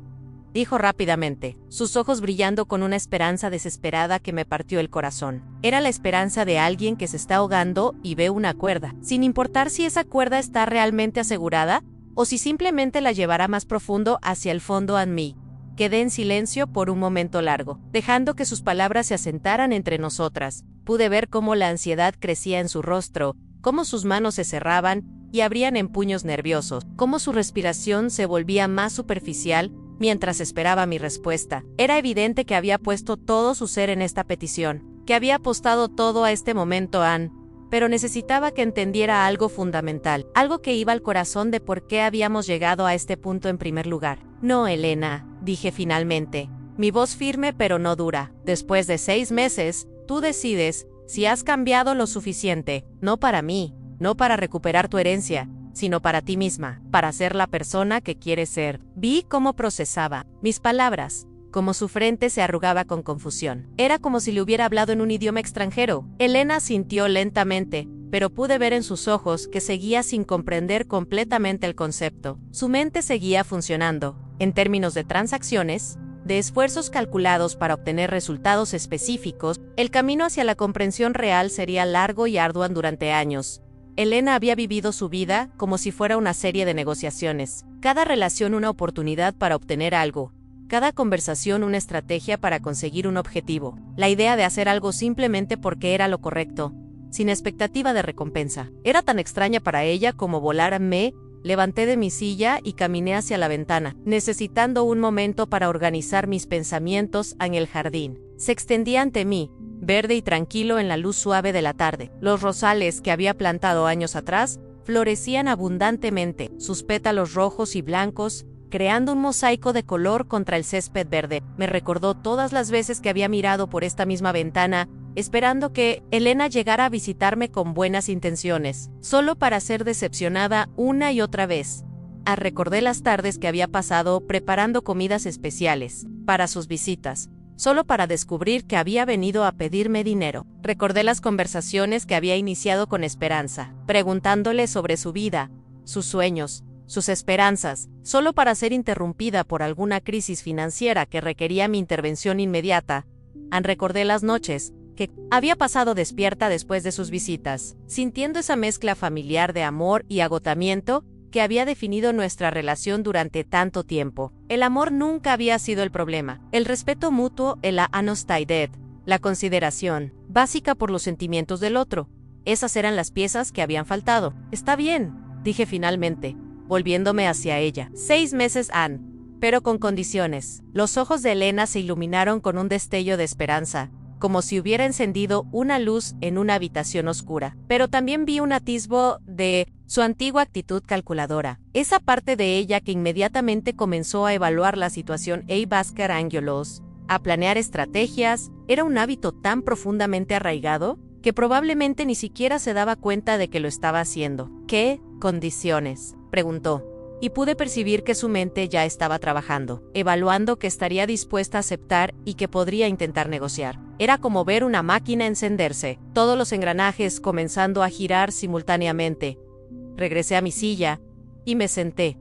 dijo rápidamente, sus ojos brillando con una esperanza desesperada que me partió el corazón. Era la esperanza de alguien que se está ahogando y ve una cuerda, sin importar si esa cuerda está realmente asegurada, o si simplemente la llevará más profundo hacia el fondo. En mí. Quedé en silencio por un momento largo, dejando que sus palabras se asentaran entre nosotras. Pude ver cómo la ansiedad crecía en su rostro, cómo sus manos se cerraban y abrían en puños nerviosos, cómo su respiración se volvía más superficial mientras esperaba mi respuesta. Era evidente que había puesto todo su ser en esta petición, que había apostado todo a este momento, Ann. Pero necesitaba que entendiera algo fundamental, algo que iba al corazón de por qué habíamos llegado a este punto en primer lugar. No, Elena, dije finalmente, mi voz firme pero no dura. Después de 6 meses, tú decides si has cambiado lo suficiente, no para mí, no para recuperar tu herencia, sino para ti misma, para ser la persona que quieres ser. Vi cómo procesaba mis palabras, como su frente se arrugaba con confusión. Era como si le hubiera hablado en un idioma extranjero. Elena sintió lentamente, pero pude ver en sus ojos que seguía sin comprender completamente el concepto. Su mente seguía funcionando, en términos de transacciones, de esfuerzos calculados para obtener resultados específicos. El camino hacia la comprensión real sería largo y arduo durante años. Elena había vivido su vida como si fuera una serie de negociaciones. Cada relación una oportunidad para obtener algo. Cada conversación una estrategia para conseguir un objetivo. La idea de hacer algo simplemente porque era lo correcto, sin expectativa de recompensa. Era tan extraña para ella como volar. Me levanté de mi silla y caminé hacia la ventana, necesitando un momento para organizar mis pensamientos. En el jardín se extendía ante mí, verde y tranquilo en la luz suave de la tarde. Los rosales que había plantado años atrás florecían abundantemente, sus pétalos rojos y blancos, creando un mosaico de color contra el césped verde. Me recordó todas las veces que había mirado por esta misma ventana, esperando que Elena llegara a visitarme con buenas intenciones, solo para ser decepcionada una y otra vez. Recordé las tardes que había pasado preparando comidas especiales para sus visitas, solo para descubrir que había venido a pedirme dinero. Recordé las conversaciones que había iniciado con Esperanza, preguntándole sobre su vida, sus sueños, sus esperanzas, solo para ser interrumpida por alguna crisis financiera que requería mi intervención inmediata. Recordé las noches que había pasado despierta después de sus visitas, sintiendo esa mezcla familiar de amor y agotamiento que había definido nuestra relación durante tanto tiempo. El amor nunca había sido el problema. El respeto mutuo, la honestidad, la consideración básica por los sentimientos del otro. Esas eran las piezas que habían faltado. Está bien, dije finalmente, volviéndome hacia ella. 6 meses, Ann, pero con condiciones. Los ojos de Elena se iluminaron con un destello de esperanza, como si hubiera encendido una luz en una habitación oscura. Pero también vi un atisbo de su antigua actitud calculadora. Esa parte de ella que inmediatamente comenzó a evaluar la situación y buscar ángulos, a planear estrategias. Era un hábito tan profundamente arraigado que probablemente ni siquiera se daba cuenta de que lo estaba haciendo. ¿Qué condiciones?, preguntó. y pude percibir que su mente ya estaba trabajando, evaluando que estaría dispuesta a aceptar y que podría intentar negociar. Era como ver una máquina encenderse, todos los engranajes comenzando a girar simultáneamente. Regresé a mi silla y me senté,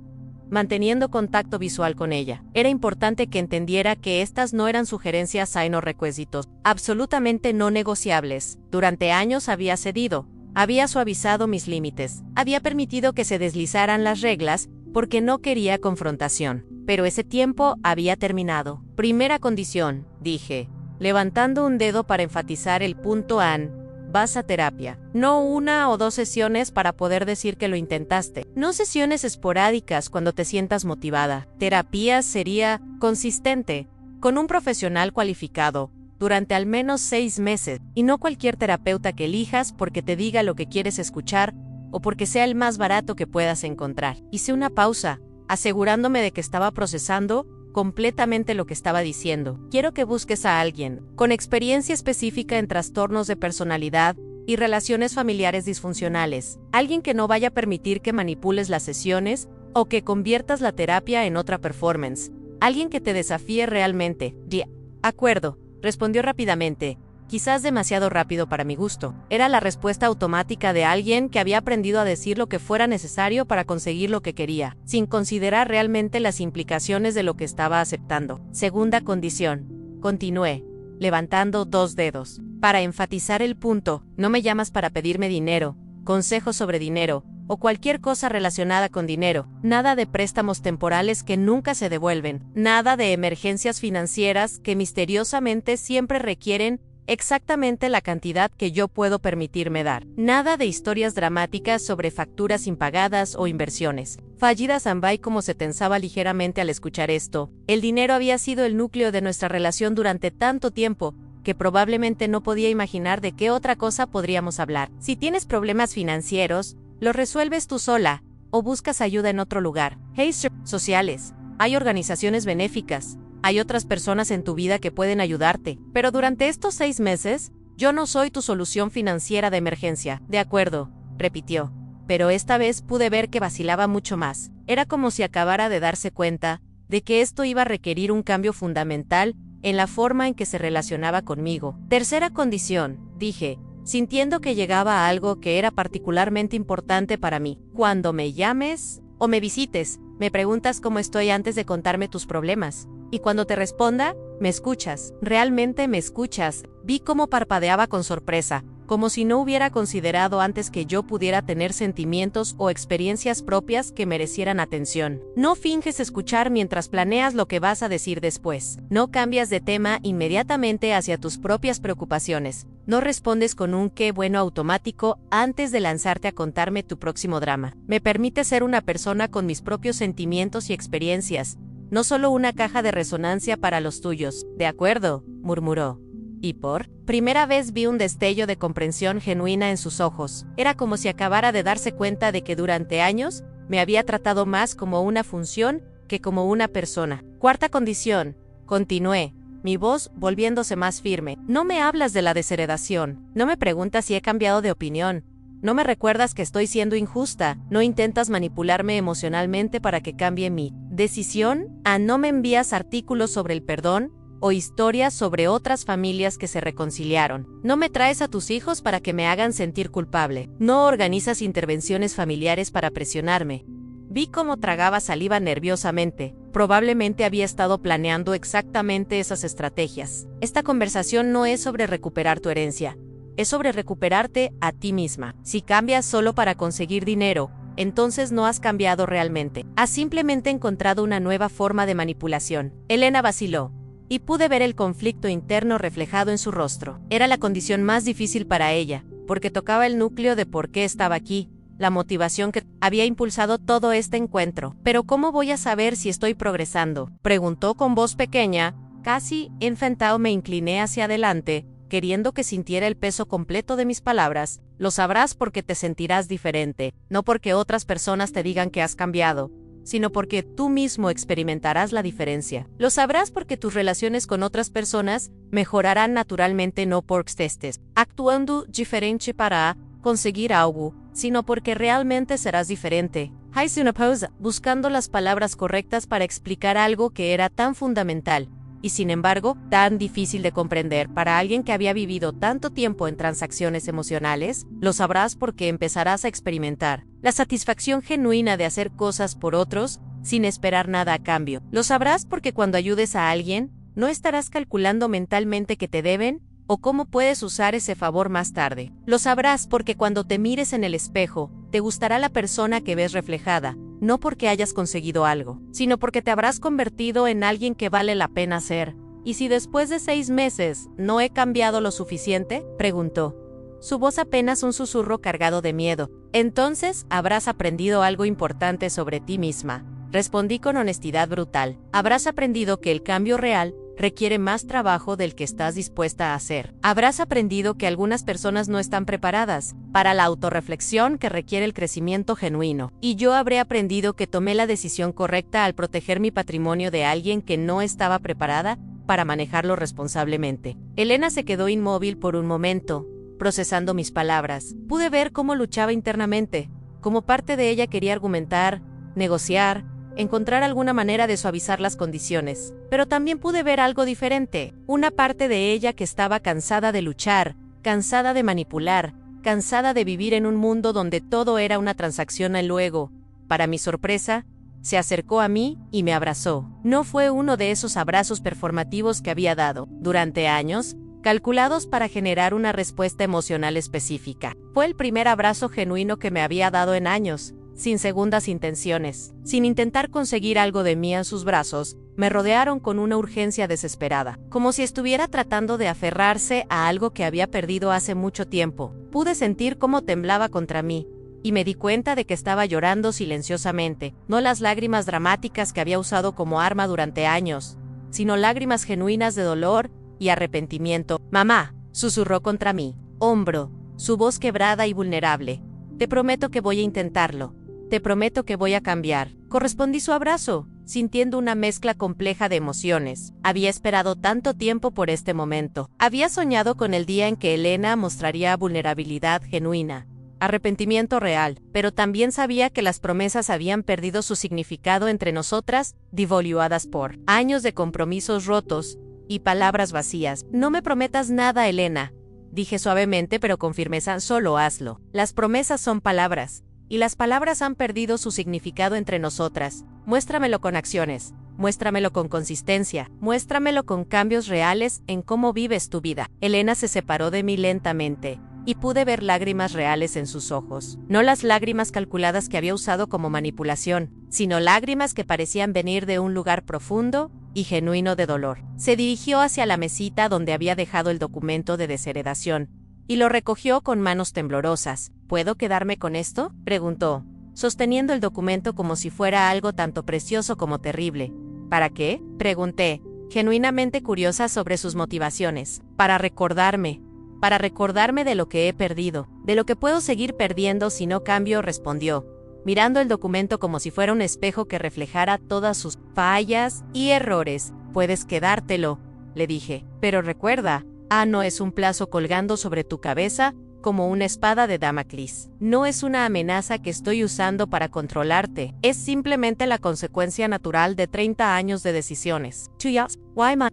manteniendo contacto visual con ella. Era importante que entendiera que estas no eran sugerencias sino requisitos, absolutamente no negociables. Durante años había cedido, había suavizado mis límites, había permitido que se deslizaran las reglas porque no quería confrontación. Pero ese tiempo había terminado. Primera condición, dije, levantando un dedo para enfatizar el punto Ann. Vas a terapia. No 1 o 2 sesiones para poder decir que lo intentaste. No sesiones esporádicas cuando te sientas motivada. Terapia sería consistente, con un profesional cualificado, durante al menos 6 meses, y no cualquier terapeuta que elijas porque te diga lo que quieres escuchar o porque sea el más barato que puedas encontrar. Hice una pausa, asegurándome de que estaba procesando completamente lo que estaba diciendo. Quiero que busques a alguien con experiencia específica en trastornos de personalidad y relaciones familiares disfuncionales. Alguien que no vaya a permitir que manipules las sesiones o que conviertas la terapia en otra performance. Alguien que te desafíe realmente. De acuerdo, respondió rápidamente. Quizás demasiado rápido para mi gusto. Era la respuesta automática de alguien que había aprendido a decir lo que fuera necesario para conseguir lo que quería, sin considerar realmente las implicaciones de lo que estaba aceptando. Segunda condición. Continué, levantando 2 dedos. Para enfatizar el punto, no me llamas para pedirme dinero, consejos sobre dinero, o cualquier cosa relacionada con dinero. Nada de préstamos temporales que nunca se devuelven. Nada de emergencias financieras que misteriosamente siempre requieren exactamente la cantidad que yo puedo permitirme dar. Nada de historias dramáticas sobre facturas impagadas o inversiones fallidas. Ambai como se tensaba ligeramente al escuchar esto. El dinero había sido el núcleo de nuestra relación durante tanto tiempo que probablemente no podía imaginar de qué otra cosa podríamos hablar. Si tienes problemas financieros, los resuelves tú sola o buscas ayuda en otro lugar. Hay sociales, hay organizaciones benéficas, hay otras personas en tu vida que pueden ayudarte, pero durante estos 6 meses, yo no soy tu solución financiera de emergencia. De acuerdo, repitió, pero esta vez pude ver que vacilaba mucho más. Era como si acabara de darse cuenta de que esto iba a requerir un cambio fundamental en la forma en que se relacionaba conmigo. Tercera condición, dije, sintiendo que llegaba a algo que era particularmente importante para mí. Cuando me llames o me visites, me preguntas cómo estoy antes de contarme tus problemas. Y cuando te responda, me escuchas. Realmente me escuchas. Vi cómo parpadeaba con sorpresa, como si no hubiera considerado antes que yo pudiera tener sentimientos o experiencias propias que merecieran atención. No finges escuchar mientras planeas lo que vas a decir después. No cambias de tema inmediatamente hacia tus propias preocupaciones. No respondes con un qué bueno automático antes de lanzarte a contarme tu próximo drama. Me permite ser una persona con mis propios sentimientos y experiencias, no solo una caja de resonancia para los tuyos. De acuerdo, murmuró. Y por primera vez vi un destello de comprensión genuina en sus ojos. Era como si acabara de darse cuenta de que durante años me había tratado más como una función que como una persona. Cuarta condición, continué, mi voz volviéndose más firme. No me hablas de la desheredación, no me preguntas si he cambiado de opinión. No me recuerdas que estoy siendo injusta, no intentas manipularme emocionalmente para que cambie mi decisión. No me envías artículos sobre el perdón o historias sobre otras familias que se reconciliaron. No me traes a tus hijos para que me hagan sentir culpable. No organizas intervenciones familiares para presionarme. Vi cómo tragaba saliva nerviosamente. Probablemente había estado planeando exactamente esas estrategias. Esta conversación no es sobre recuperar tu herencia. Es sobre recuperarte a ti misma. Si cambias solo para conseguir dinero, entonces no has cambiado realmente. Has simplemente encontrado una nueva forma de manipulación. Elena vaciló, y pude ver el conflicto interno reflejado en su rostro. Era la condición más difícil para ella, porque tocaba el núcleo de por qué estaba aquí, la motivación que había impulsado todo este encuentro. ¿Pero cómo voy a saber si estoy progresando?, preguntó con voz pequeña. Casi enfrentado me incliné hacia adelante, queriendo que sintiera el peso completo de mis palabras. Lo sabrás porque te sentirás diferente, no porque otras personas te digan que has cambiado, sino porque tú mismo experimentarás la diferencia. Lo sabrás porque tus relaciones con otras personas mejorarán naturalmente, no porque estés actuando diferente para conseguir algo, sino porque realmente serás diferente. Hice una pausa, buscando las palabras correctas para explicar algo que era tan fundamental, y sin embargo, tan difícil de comprender para alguien que había vivido tanto tiempo en transacciones emocionales. Lo sabrás porque empezarás a experimentar la satisfacción genuina de hacer cosas por otros sin esperar nada a cambio. Lo sabrás porque cuando ayudes a alguien, no estarás calculando mentalmente que te deben o cómo puedes usar ese favor más tarde. Lo sabrás porque cuando te mires en el espejo, te gustará la persona que ves reflejada, no porque hayas conseguido algo, sino porque te habrás convertido en alguien que vale la pena ser. ¿Y si después de 6 meses no he cambiado lo suficiente?, preguntó. Su voz apenas un susurro cargado de miedo. Entonces habrás aprendido algo importante sobre ti misma. Respondí con honestidad brutal. Habrás aprendido que el cambio real requiere más trabajo del que estás dispuesta a hacer. Habrás aprendido que algunas personas no están preparadas para la autorreflexión que requiere el crecimiento genuino. Y yo habré aprendido que tomé la decisión correcta al proteger mi patrimonio de alguien que no estaba preparada para manejarlo responsablemente. Elena se quedó inmóvil por un momento, procesando mis palabras. Pude ver cómo luchaba internamente, cómo parte de ella quería argumentar, negociar, encontrar alguna manera de suavizar las condiciones. Pero también pude ver algo diferente, una parte de ella que estaba cansada de luchar, cansada de manipular, cansada de vivir en un mundo donde todo era una transacción al luego. Para mi sorpresa, se acercó a mí y me abrazó. No fue uno de esos abrazos performativos que había dado durante años, calculados para generar una respuesta emocional específica. Fue el primer abrazo genuino que me había dado en años, sin segundas intenciones. Sin intentar conseguir algo de mí en sus brazos, me rodearon con una urgencia desesperada, como si estuviera tratando de aferrarse a algo que había perdido hace mucho tiempo. Pude sentir cómo temblaba contra mí, y me di cuenta de que estaba llorando silenciosamente, no las lágrimas dramáticas que había usado como arma durante años, sino lágrimas genuinas de dolor y arrepentimiento. «Mamá», susurró contra mi hombro, su voz quebrada y vulnerable. «Te prometo que voy a intentarlo. Te prometo que voy a cambiar». Correspondí su abrazo, sintiendo una mezcla compleja de emociones. Había esperado tanto tiempo por este momento. Había soñado con el día en que Elena mostraría vulnerabilidad genuina, arrepentimiento real, pero también sabía que las promesas habían perdido su significado entre nosotras, devaluadas por años de compromisos rotos y palabras vacías. «No me prometas nada, Elena», dije suavemente pero con firmeza. «Solo hazlo. Las promesas son palabras, y las palabras han perdido su significado entre nosotras. Muéstramelo con acciones, muéstramelo con consistencia, muéstramelo con cambios reales en cómo vives tu vida». Elena se separó de mí lentamente, y pude ver lágrimas reales en sus ojos. No las lágrimas calculadas que había usado como manipulación, sino lágrimas que parecían venir de un lugar profundo y genuino de dolor. Se dirigió hacia la mesita donde había dejado el documento de desheredación, y lo recogió con manos temblorosas. «¿Puedo quedarme con esto?», preguntó, sosteniendo el documento como si fuera algo tanto precioso como terrible. «¿Para qué?», pregunté, genuinamente curiosa sobre sus motivaciones. Para recordarme de lo que he perdido, de lo que puedo seguir perdiendo si no cambio», respondió, mirando el documento como si fuera un espejo que reflejara todas sus fallas y errores. «Puedes quedártelo», le dije, «pero recuerda, no es un plazo colgando sobre tu cabeza como una espada de Damocles. No es una amenaza que estoy usando para controlarte. Es simplemente la consecuencia natural de 30 años de decisiones».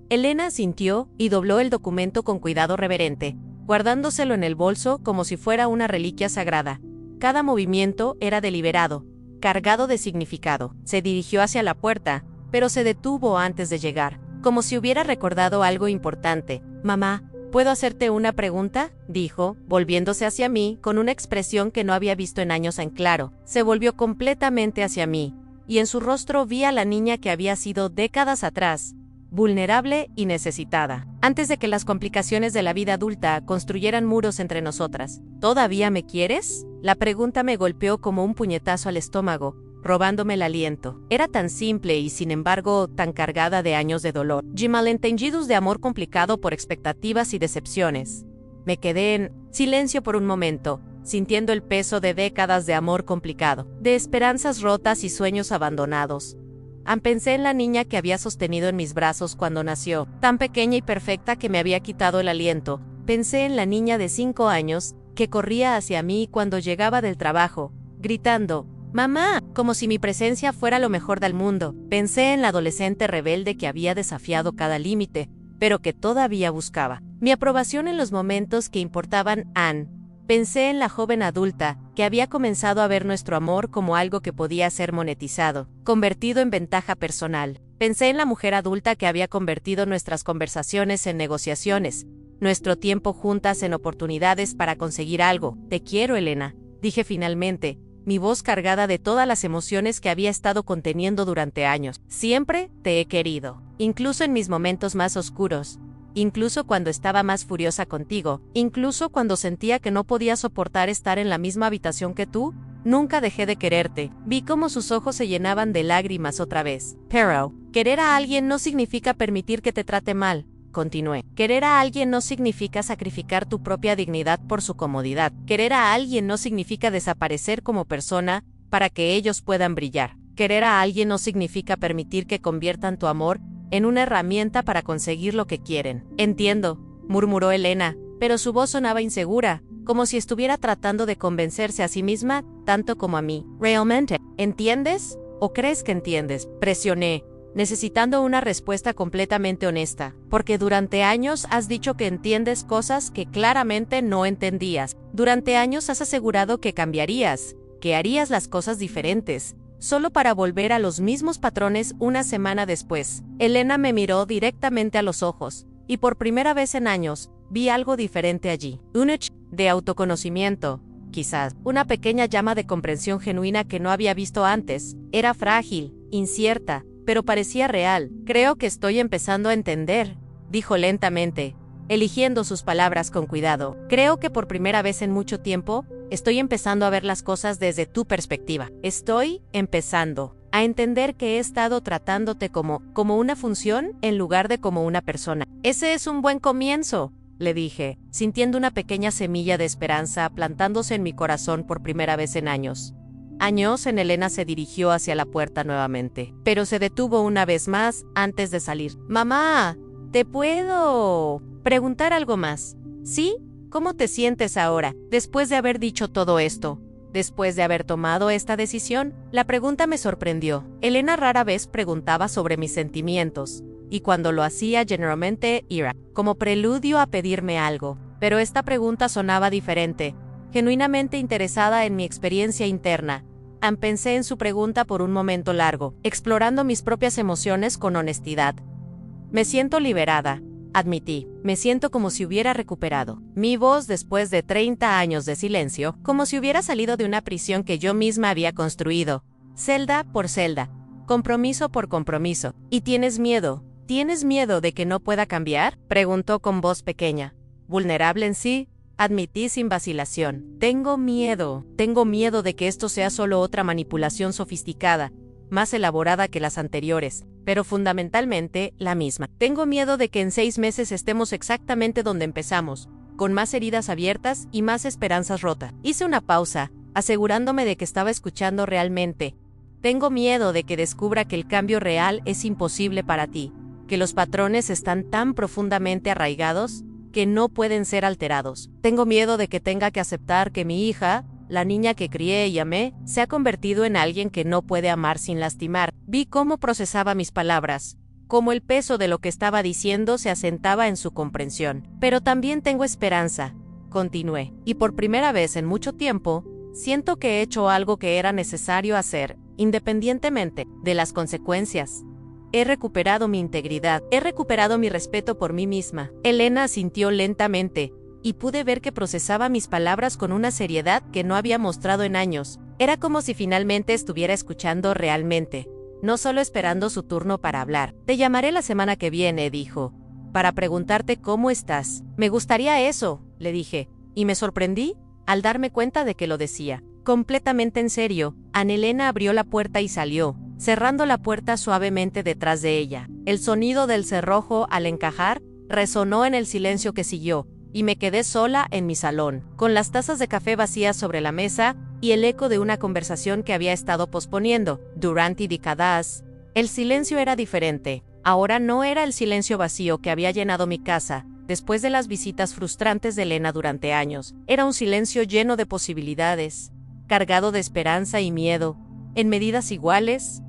Elena asintió y dobló el documento con cuidado reverente, guardándoselo en el bolso como si fuera una reliquia sagrada. Cada movimiento era deliberado, cargado de significado. Se dirigió hacia la puerta, pero se detuvo antes de llegar, como si hubiera recordado algo importante. «Mamá, ¿puedo hacerte una pregunta?», dijo, volviéndose hacia mí con una expresión que no había visto en años en claro. Se volvió completamente hacia mí, y en su rostro vi a la niña que había sido décadas atrás, vulnerable y necesitada, antes de que las complicaciones de la vida adulta construyeran muros entre nosotras. «¿Todavía me quieres?». La pregunta me golpeó como un puñetazo al estómago, robándome el aliento. Era tan simple y sin embargo tan cargada de años de dolor, y malentendidos de amor complicado por expectativas y decepciones. Me quedé en silencio por un momento, sintiendo el peso de décadas de amor complicado, de esperanzas rotas y sueños abandonados. Pensé en la niña que había sostenido en mis brazos cuando nació, tan pequeña y perfecta que me había quitado el aliento. Pensé en la niña de 5 años, que corría hacia mí cuando llegaba del trabajo, gritando, Mamá, como si mi presencia fuera lo mejor del mundo. Pensé en la adolescente rebelde que había desafiado cada límite, pero que todavía buscaba mi aprobación en los momentos que importaban. Pensé en la joven adulta, que había comenzado a ver nuestro amor como algo que podía ser monetizado, convertido en ventaja personal. Pensé en la mujer adulta que había convertido nuestras conversaciones en negociaciones, nuestro tiempo juntas en oportunidades para conseguir algo. Te quiero, Elena, dije finalmente, mi voz cargada de todas las emociones que había estado conteniendo durante años. Siempre te he querido, incluso en mis momentos más oscuros. Incluso cuando estaba más furiosa contigo, incluso cuando sentía que no podía soportar estar en la misma habitación que tú, nunca dejé de quererte. Vi cómo sus ojos se llenaban de lágrimas otra vez. Pero, querer a alguien no significa permitir que te trate mal, continué. Querer a alguien no significa sacrificar tu propia dignidad por su comodidad. Querer a alguien no significa desaparecer como persona para que ellos puedan brillar. Querer a alguien no significa permitir que conviertan tu amor en una herramienta para conseguir lo que quieren. Entiendo, murmuró Elena, pero su voz sonaba insegura, como si estuviera tratando de convencerse a sí misma, tanto como a mí. ¿Realmente? ¿Entiendes? ¿O crees que entiendes? Presioné, necesitando una respuesta completamente honesta, porque durante años has dicho que entiendes cosas que claramente no entendías. Durante años has asegurado que cambiarías, que harías las cosas diferentes, solo para volver a los mismos patrones una semana después. Elena me miró directamente a los ojos, y por primera vez en años, vi algo diferente allí. Una de autoconocimiento, quizás, una pequeña llama de comprensión genuina que no había visto antes. Era frágil, incierta, pero parecía real. Creo que estoy empezando a entender, dijo lentamente, eligiendo sus palabras con cuidado. Creo que por primera vez en mucho tiempo, estoy empezando a ver las cosas desde tu perspectiva. Estoy empezando a entender que he estado tratándote como una función en lugar de como una persona. Ese es un buen comienzo, le dije, sintiendo una pequeña semilla de esperanza plantándose en mi corazón por primera vez en años. Elena se dirigió hacia la puerta nuevamente, pero se detuvo una vez más antes de salir. Mamá, ¿te puedo preguntar algo más? ¿Sí? ¿Cómo te sientes ahora, después de haber dicho todo esto? Después de haber tomado esta decisión, la pregunta me sorprendió. Elena rara vez preguntaba sobre mis sentimientos, y cuando lo hacía generalmente era como preludio a pedirme algo. Pero esta pregunta sonaba diferente, genuinamente interesada en mi experiencia interna. Pensé en su pregunta por un momento largo, explorando mis propias emociones con honestidad. Me siento liberada, admití. Me siento como si hubiera recuperado mi voz después de 30 años de silencio, como si hubiera salido de una prisión que yo misma había construido, celda por celda, compromiso por compromiso. ¿Y tienes miedo? ¿Tienes miedo de que no pueda cambiar?, preguntó con voz pequeña. Vulnerable en sí, admití sin vacilación. Tengo miedo de que esto sea solo otra manipulación sofisticada, más elaborada que las anteriores, pero fundamentalmente la misma. Tengo miedo de que en 6 meses estemos exactamente donde empezamos, con más heridas abiertas y más esperanzas rotas. Hice una pausa, asegurándome de que estaba escuchando realmente. Tengo miedo de que descubra que el cambio real es imposible para ti, que los patrones están tan profundamente arraigados que no pueden ser alterados. Tengo miedo de que tenga que aceptar que mi hija, la niña que crié y amé, se ha convertido en alguien que no puede amar sin lastimar. Vi cómo procesaba mis palabras, cómo el peso de lo que estaba diciendo se asentaba en su comprensión. Pero también tengo esperanza, continué, y por primera vez en mucho tiempo, siento que he hecho algo que era necesario hacer, independientemente de las consecuencias. He recuperado mi integridad, he recuperado mi respeto por mí misma. Elena asintió lentamente, y pude ver que procesaba mis palabras con una seriedad que no había mostrado en años. Era como si finalmente estuviera escuchando realmente, no solo esperando su turno para hablar. Te llamaré la semana que viene, dijo, para preguntarte cómo estás. Me gustaría eso, le dije, y me sorprendí al darme cuenta de que lo decía completamente en serio. Elena abrió la puerta y salió, cerrando la puerta suavemente detrás de ella. El sonido del cerrojo al encajar resonó en el silencio que siguió, y me quedé sola en mi salón, con las tazas de café vacías sobre la mesa y el eco de una conversación que había estado posponiendo durante décadas. El silencio era diferente. Ahora no era el silencio vacío que había llenado mi casa después de las visitas frustrantes de Elena durante años. Era un silencio lleno de posibilidades, cargado de esperanza y miedo. En medidas iguales,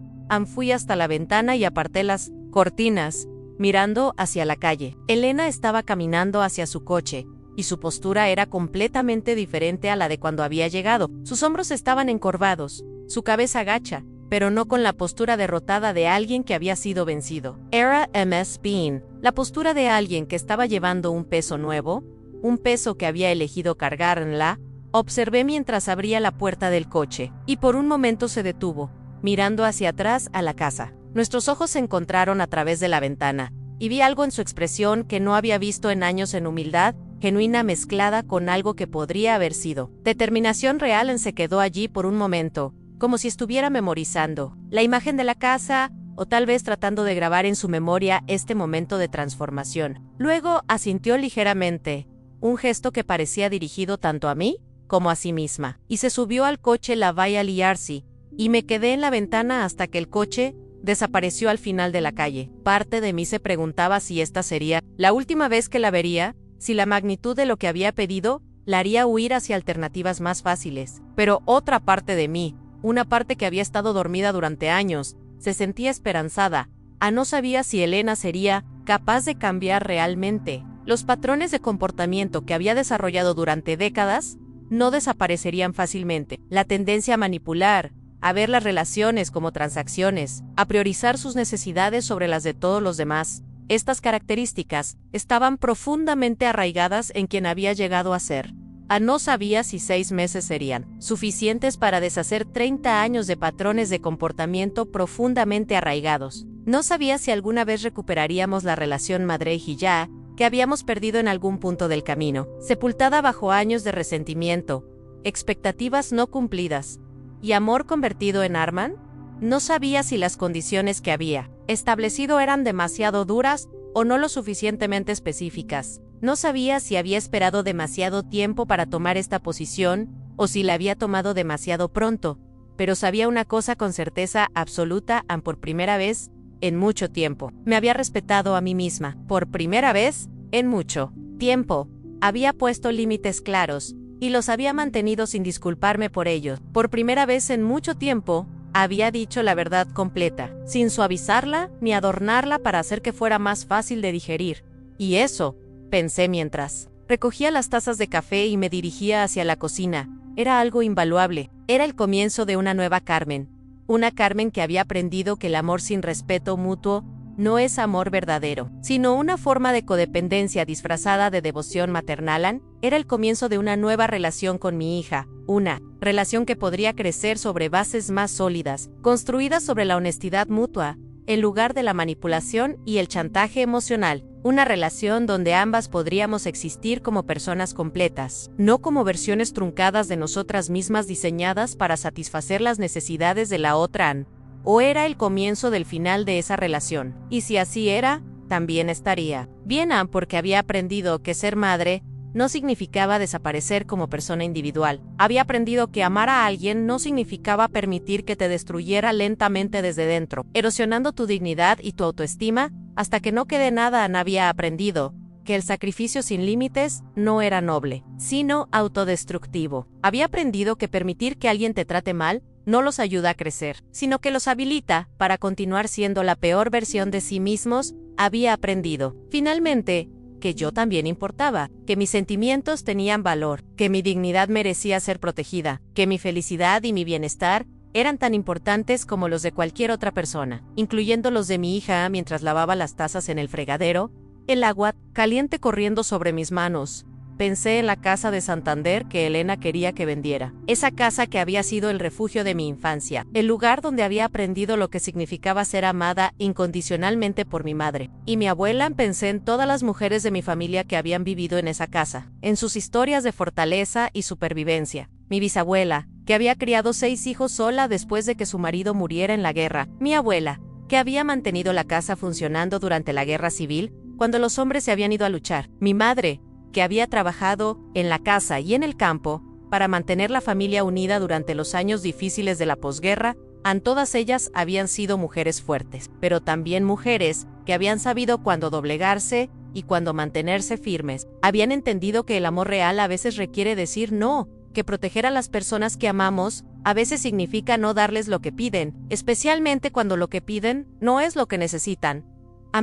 fui hasta la ventana y aparté las cortinas, mirando hacia la calle. Elena estaba caminando hacia su coche, y su postura era completamente diferente a la de cuando había llegado. Sus hombros estaban encorvados, su cabeza gacha, pero no con la postura derrotada de alguien que había sido vencido. Era Ms. Bean, la postura de alguien que estaba llevando un peso nuevo, un peso que había elegido cargarla. Observé mientras abría la puerta del coche, y por un momento se detuvo, mirando hacia atrás a la casa. Nuestros ojos se encontraron a través de la ventana, y vi algo en su expresión que no había visto en años, en humildad genuina mezclada con algo que podría haber sido determinación real. Se quedó allí por un momento, como si estuviera memorizando la imagen de la casa, o tal vez tratando de grabar en su memoria este momento de transformación. Luego asintió ligeramente, un gesto que parecía dirigido tanto a mí como a sí misma, y se subió al coche la Valley RC, y me quedé en la ventana hasta que el coche desapareció al final de la calle. Parte de mí se preguntaba si esta sería la última vez que la vería, si la magnitud de lo que había pedido la haría huir hacia alternativas más fáciles. Pero otra parte de mí, una parte que había estado dormida durante años, se sentía esperanzada. No sabía si Elena sería capaz de cambiar realmente. Los patrones de comportamiento que había desarrollado durante décadas no desaparecerían fácilmente. La tendencia a manipular, a ver las relaciones como transacciones, a priorizar sus necesidades sobre las de todos los demás. Estas características estaban profundamente arraigadas en quien había llegado a ser. No sabía si 6 meses serían suficientes para deshacer 30 años de patrones de comportamiento profundamente arraigados. No sabía si alguna vez recuperaríamos la relación madre-hija que habíamos perdido en algún punto del camino, sepultada bajo años de resentimiento, expectativas no cumplidas y amor convertido en arma. No sabía si las condiciones que había establecido eran demasiado duras o no lo suficientemente específicas. No sabía si había esperado demasiado tiempo para tomar esta posición o si la había tomado demasiado pronto, pero sabía una cosa con certeza absoluta: por primera vez en mucho tiempo, me había respetado a mí misma. Por primera vez en mucho tiempo, había puesto límites claros y los había mantenido sin disculparme por ellos. Por primera vez en mucho tiempo, había dicho la verdad completa, sin suavizarla ni adornarla para hacer que fuera más fácil de digerir. Y eso, pensé mientras recogía las tazas de café y me dirigía hacia la cocina, era algo invaluable. Era el comienzo de una nueva Carmen. Una Carmen que había aprendido que el amor sin respeto mutuo no es amor verdadero, sino una forma de codependencia disfrazada de devoción maternal. Era el comienzo de una nueva relación con mi hija, una relación que podría crecer sobre bases más sólidas, construidas sobre la honestidad mutua, en lugar de la manipulación y el chantaje emocional. Una relación donde ambas podríamos existir como personas completas, no como versiones truncadas de nosotras mismas diseñadas para satisfacer las necesidades de la otra. ¿O era el comienzo del final de esa relación? Y si así era, también estaría bien, porque había aprendido que ser madre no significaba desaparecer como persona individual. Había aprendido que amar a alguien no significaba permitir que te destruyera lentamente desde dentro, erosionando tu dignidad y tu autoestima hasta que no quede nada. Había aprendido que el sacrificio sin límites no era noble, sino autodestructivo. Había aprendido que permitir que alguien te trate mal no los ayuda a crecer, sino que los habilita para continuar siendo la peor versión de sí mismos. Había aprendido, finalmente, que yo también importaba, que mis sentimientos tenían valor, que mi dignidad merecía ser protegida, que mi felicidad y mi bienestar eran tan importantes como los de cualquier otra persona, incluyendo los de mi hija. Mientras lavaba las tazas en el fregadero, el agua caliente corriendo sobre mis manos, pensé en la casa de Santander que Elena quería que vendiera. Esa casa que había sido el refugio de mi infancia, el lugar donde había aprendido lo que significaba ser amada incondicionalmente por mi madre y mi abuela. Pensé en todas las mujeres de mi familia que habían vivido en esa casa, en sus historias de fortaleza y supervivencia. Mi bisabuela, que había criado 6 hijos sola después de que su marido muriera en la guerra. Mi abuela, que había mantenido la casa funcionando durante la guerra civil, cuando los hombres se habían ido a luchar. Mi madre, que había trabajado en la casa y en el campo para mantener la familia unida durante los años difíciles de la posguerra. Todas ellas habían sido mujeres fuertes, pero también mujeres que habían sabido cuándo doblegarse y cuándo mantenerse firmes. Habían entendido que el amor real a veces requiere decir no que proteger a las personas que amamos a veces significa no darles lo que piden, especialmente cuando lo que piden no es lo que necesitan.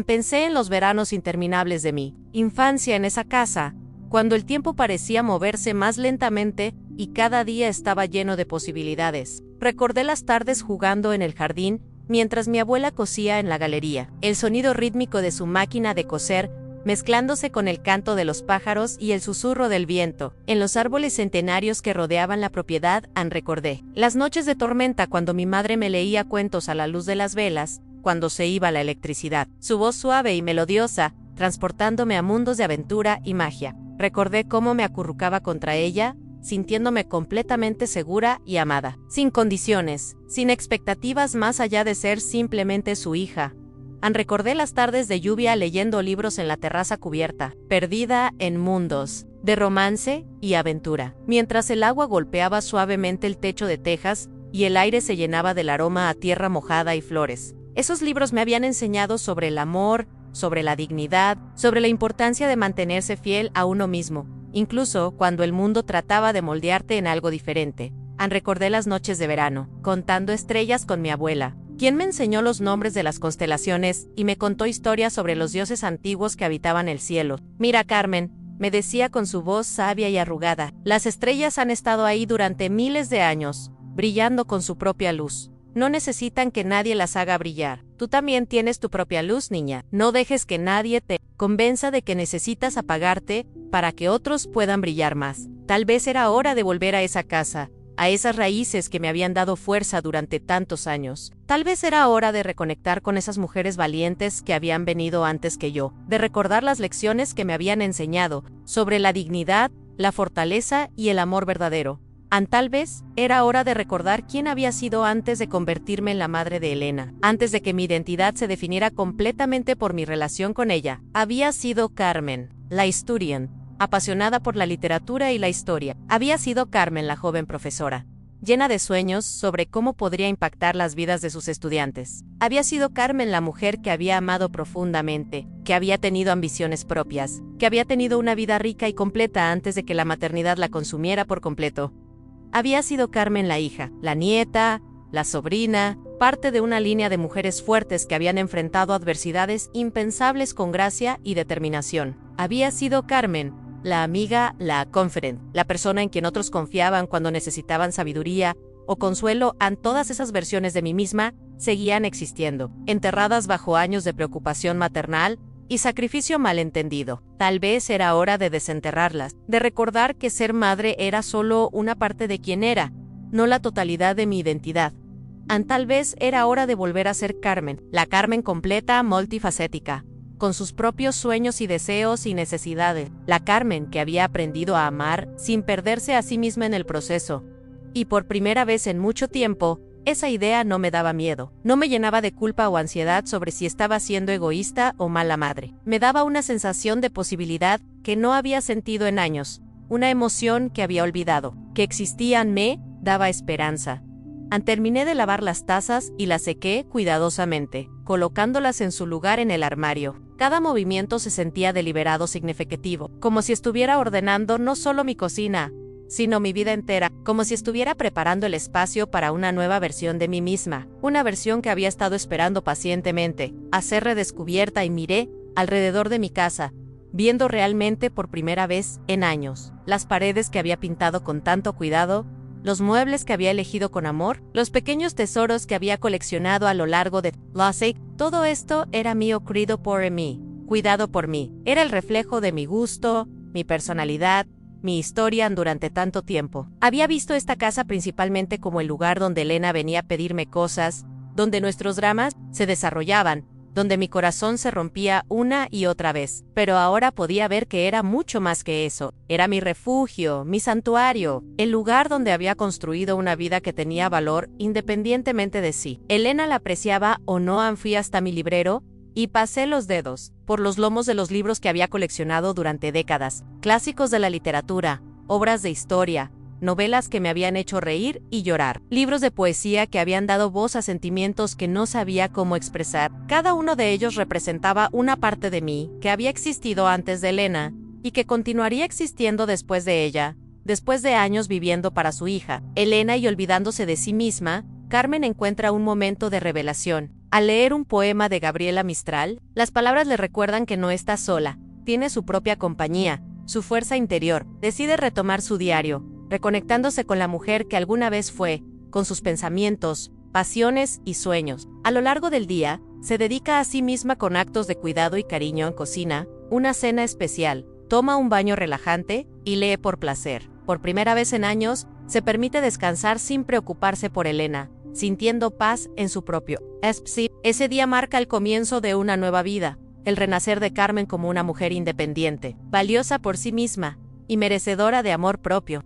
Pensé en los veranos interminables de mi infancia en esa casa, cuando el tiempo parecía moverse más lentamente y cada día estaba lleno de posibilidades. Recordé las tardes jugando en el jardín mientras mi abuela cosía en la galería, el sonido rítmico de su máquina de coser mezclándose con el canto de los pájaros y el susurro del viento. En los árboles centenarios que rodeaban la propiedad, recordé las noches de tormenta cuando mi madre me leía cuentos a la luz de las velas, cuando se iba la electricidad. Su voz suave y melodiosa, transportándome a mundos de aventura y magia. Recordé cómo me acurrucaba contra ella, sintiéndome completamente segura y amada. Sin condiciones, sin expectativas más allá de ser simplemente su hija. Recordé las tardes de lluvia leyendo libros en la terraza cubierta, perdida en mundos de romance y aventura, mientras el agua golpeaba suavemente el techo de tejas y el aire se llenaba del aroma a tierra mojada y flores. Esos libros me habían enseñado sobre el amor, sobre la dignidad, sobre la importancia de mantenerse fiel a uno mismo, incluso cuando el mundo trataba de moldearte en algo diferente. Recordé las noches de verano, contando estrellas con mi abuela, quien me enseñó los nombres de las constelaciones y me contó historias sobre los dioses antiguos que habitaban el cielo. Mira, Carmen, me decía con su voz sabia y arrugada, las estrellas han estado ahí durante miles de años, brillando con su propia luz. No necesitan que nadie las haga brillar. Tú también tienes tu propia luz, niña. No dejes que nadie te convenza de que necesitas apagarte para que otros puedan brillar más. Tal vez era hora de volver a esa casa, a esas raíces que me habían dado fuerza durante tantos años. Tal vez era hora de reconectar con esas mujeres valientes que habían venido antes que yo, de recordar las lecciones que me habían enseñado sobre la dignidad, la fortaleza y el amor verdadero. Tal vez era hora de recordar quién había sido antes de convertirme en la madre de Elena, antes de que mi identidad se definiera completamente por mi relación con ella. Había sido Carmen, la historian, apasionada por la literatura y la historia. Había sido Carmen, la joven profesora, llena de sueños sobre cómo podría impactar las vidas de sus estudiantes. Había sido Carmen la mujer que había amado profundamente, que había tenido ambiciones propias, que había tenido una vida rica y completa antes de que la maternidad la consumiera por completo. Había sido Carmen la hija, la nieta, la sobrina, parte de una línea de mujeres fuertes que habían enfrentado adversidades impensables con gracia y determinación. Había sido Carmen, la amiga, la confident, la persona en quien otros confiaban cuando necesitaban sabiduría o consuelo. Todas esas versiones de mí misma seguían existiendo, enterradas bajo años de preocupación maternal y sacrificio malentendido. Tal vez era hora de desenterrarlas, de recordar que ser madre era solo una parte de quien era, no la totalidad de mi identidad. Tal vez era hora de volver a ser Carmen, la Carmen completa, multifacética, con sus propios sueños y deseos y necesidades, la Carmen que había aprendido a amar sin perderse a sí misma en el proceso. Y por primera vez en mucho tiempo, esa idea no me daba miedo, no me llenaba de culpa o ansiedad sobre si estaba siendo egoísta o mala madre. Me daba una sensación de posibilidad que no había sentido en años, una emoción que había olvidado, que existía me daba esperanza. Terminé de lavar las tazas y las sequé cuidadosamente, colocándolas en su lugar en el armario. Cada movimiento se sentía deliberado, significativo, como si estuviera ordenando no solo mi cocina, sino mi vida entera, como si estuviera preparando el espacio para una nueva versión de mí misma, una versión que había estado esperando pacientemente a ser redescubierta. Y miré alrededor de mi casa, viendo realmente por primera vez en años las paredes que había pintado con tanto cuidado, los muebles que había elegido con amor, los pequeños tesoros que había coleccionado a lo largo de Lossake. Todo esto era mío, querido por mí, cuidado por mí. Era el reflejo de mi gusto, mi personalidad, mi historia durante tanto tiempo. Había visto esta casa principalmente como el lugar donde Elena venía a pedirme cosas, donde nuestros dramas se desarrollaban, donde mi corazón se rompía una y otra vez. Pero ahora podía ver que era mucho más que eso. Era mi refugio, mi santuario, el lugar donde había construido una vida que tenía valor independientemente de sí. Elena la apreciaba o no. Fui hasta mi librero y pasé los dedos por los lomos de los libros que había coleccionado durante décadas, clásicos de la literatura, obras de historia, novelas que me habían hecho reír y llorar, libros de poesía que habían dado voz a sentimientos que no sabía cómo expresar. Cada uno de ellos representaba una parte de mí que había existido antes de Elena y que continuaría existiendo después de ella. Después de años viviendo para su hija, Elena, y olvidándose de sí misma, Carmen encuentra un momento de revelación. Al leer un poema de Gabriela Mistral, las palabras le recuerdan que no está sola, tiene su propia compañía, su fuerza interior. Decide retomar su diario, reconectándose con la mujer que alguna vez fue, con sus pensamientos, pasiones y sueños. A lo largo del día, se dedica a sí misma con actos de cuidado y cariño en cocina, una cena especial, toma un baño relajante y lee por placer. Por primera vez en años, se permite descansar sin preocuparse por Elena, sintiendo paz en su propio espíritu. Ese día marca el comienzo de una nueva vida, el renacer de Carmen como una mujer independiente, valiosa por sí misma y merecedora de amor propio.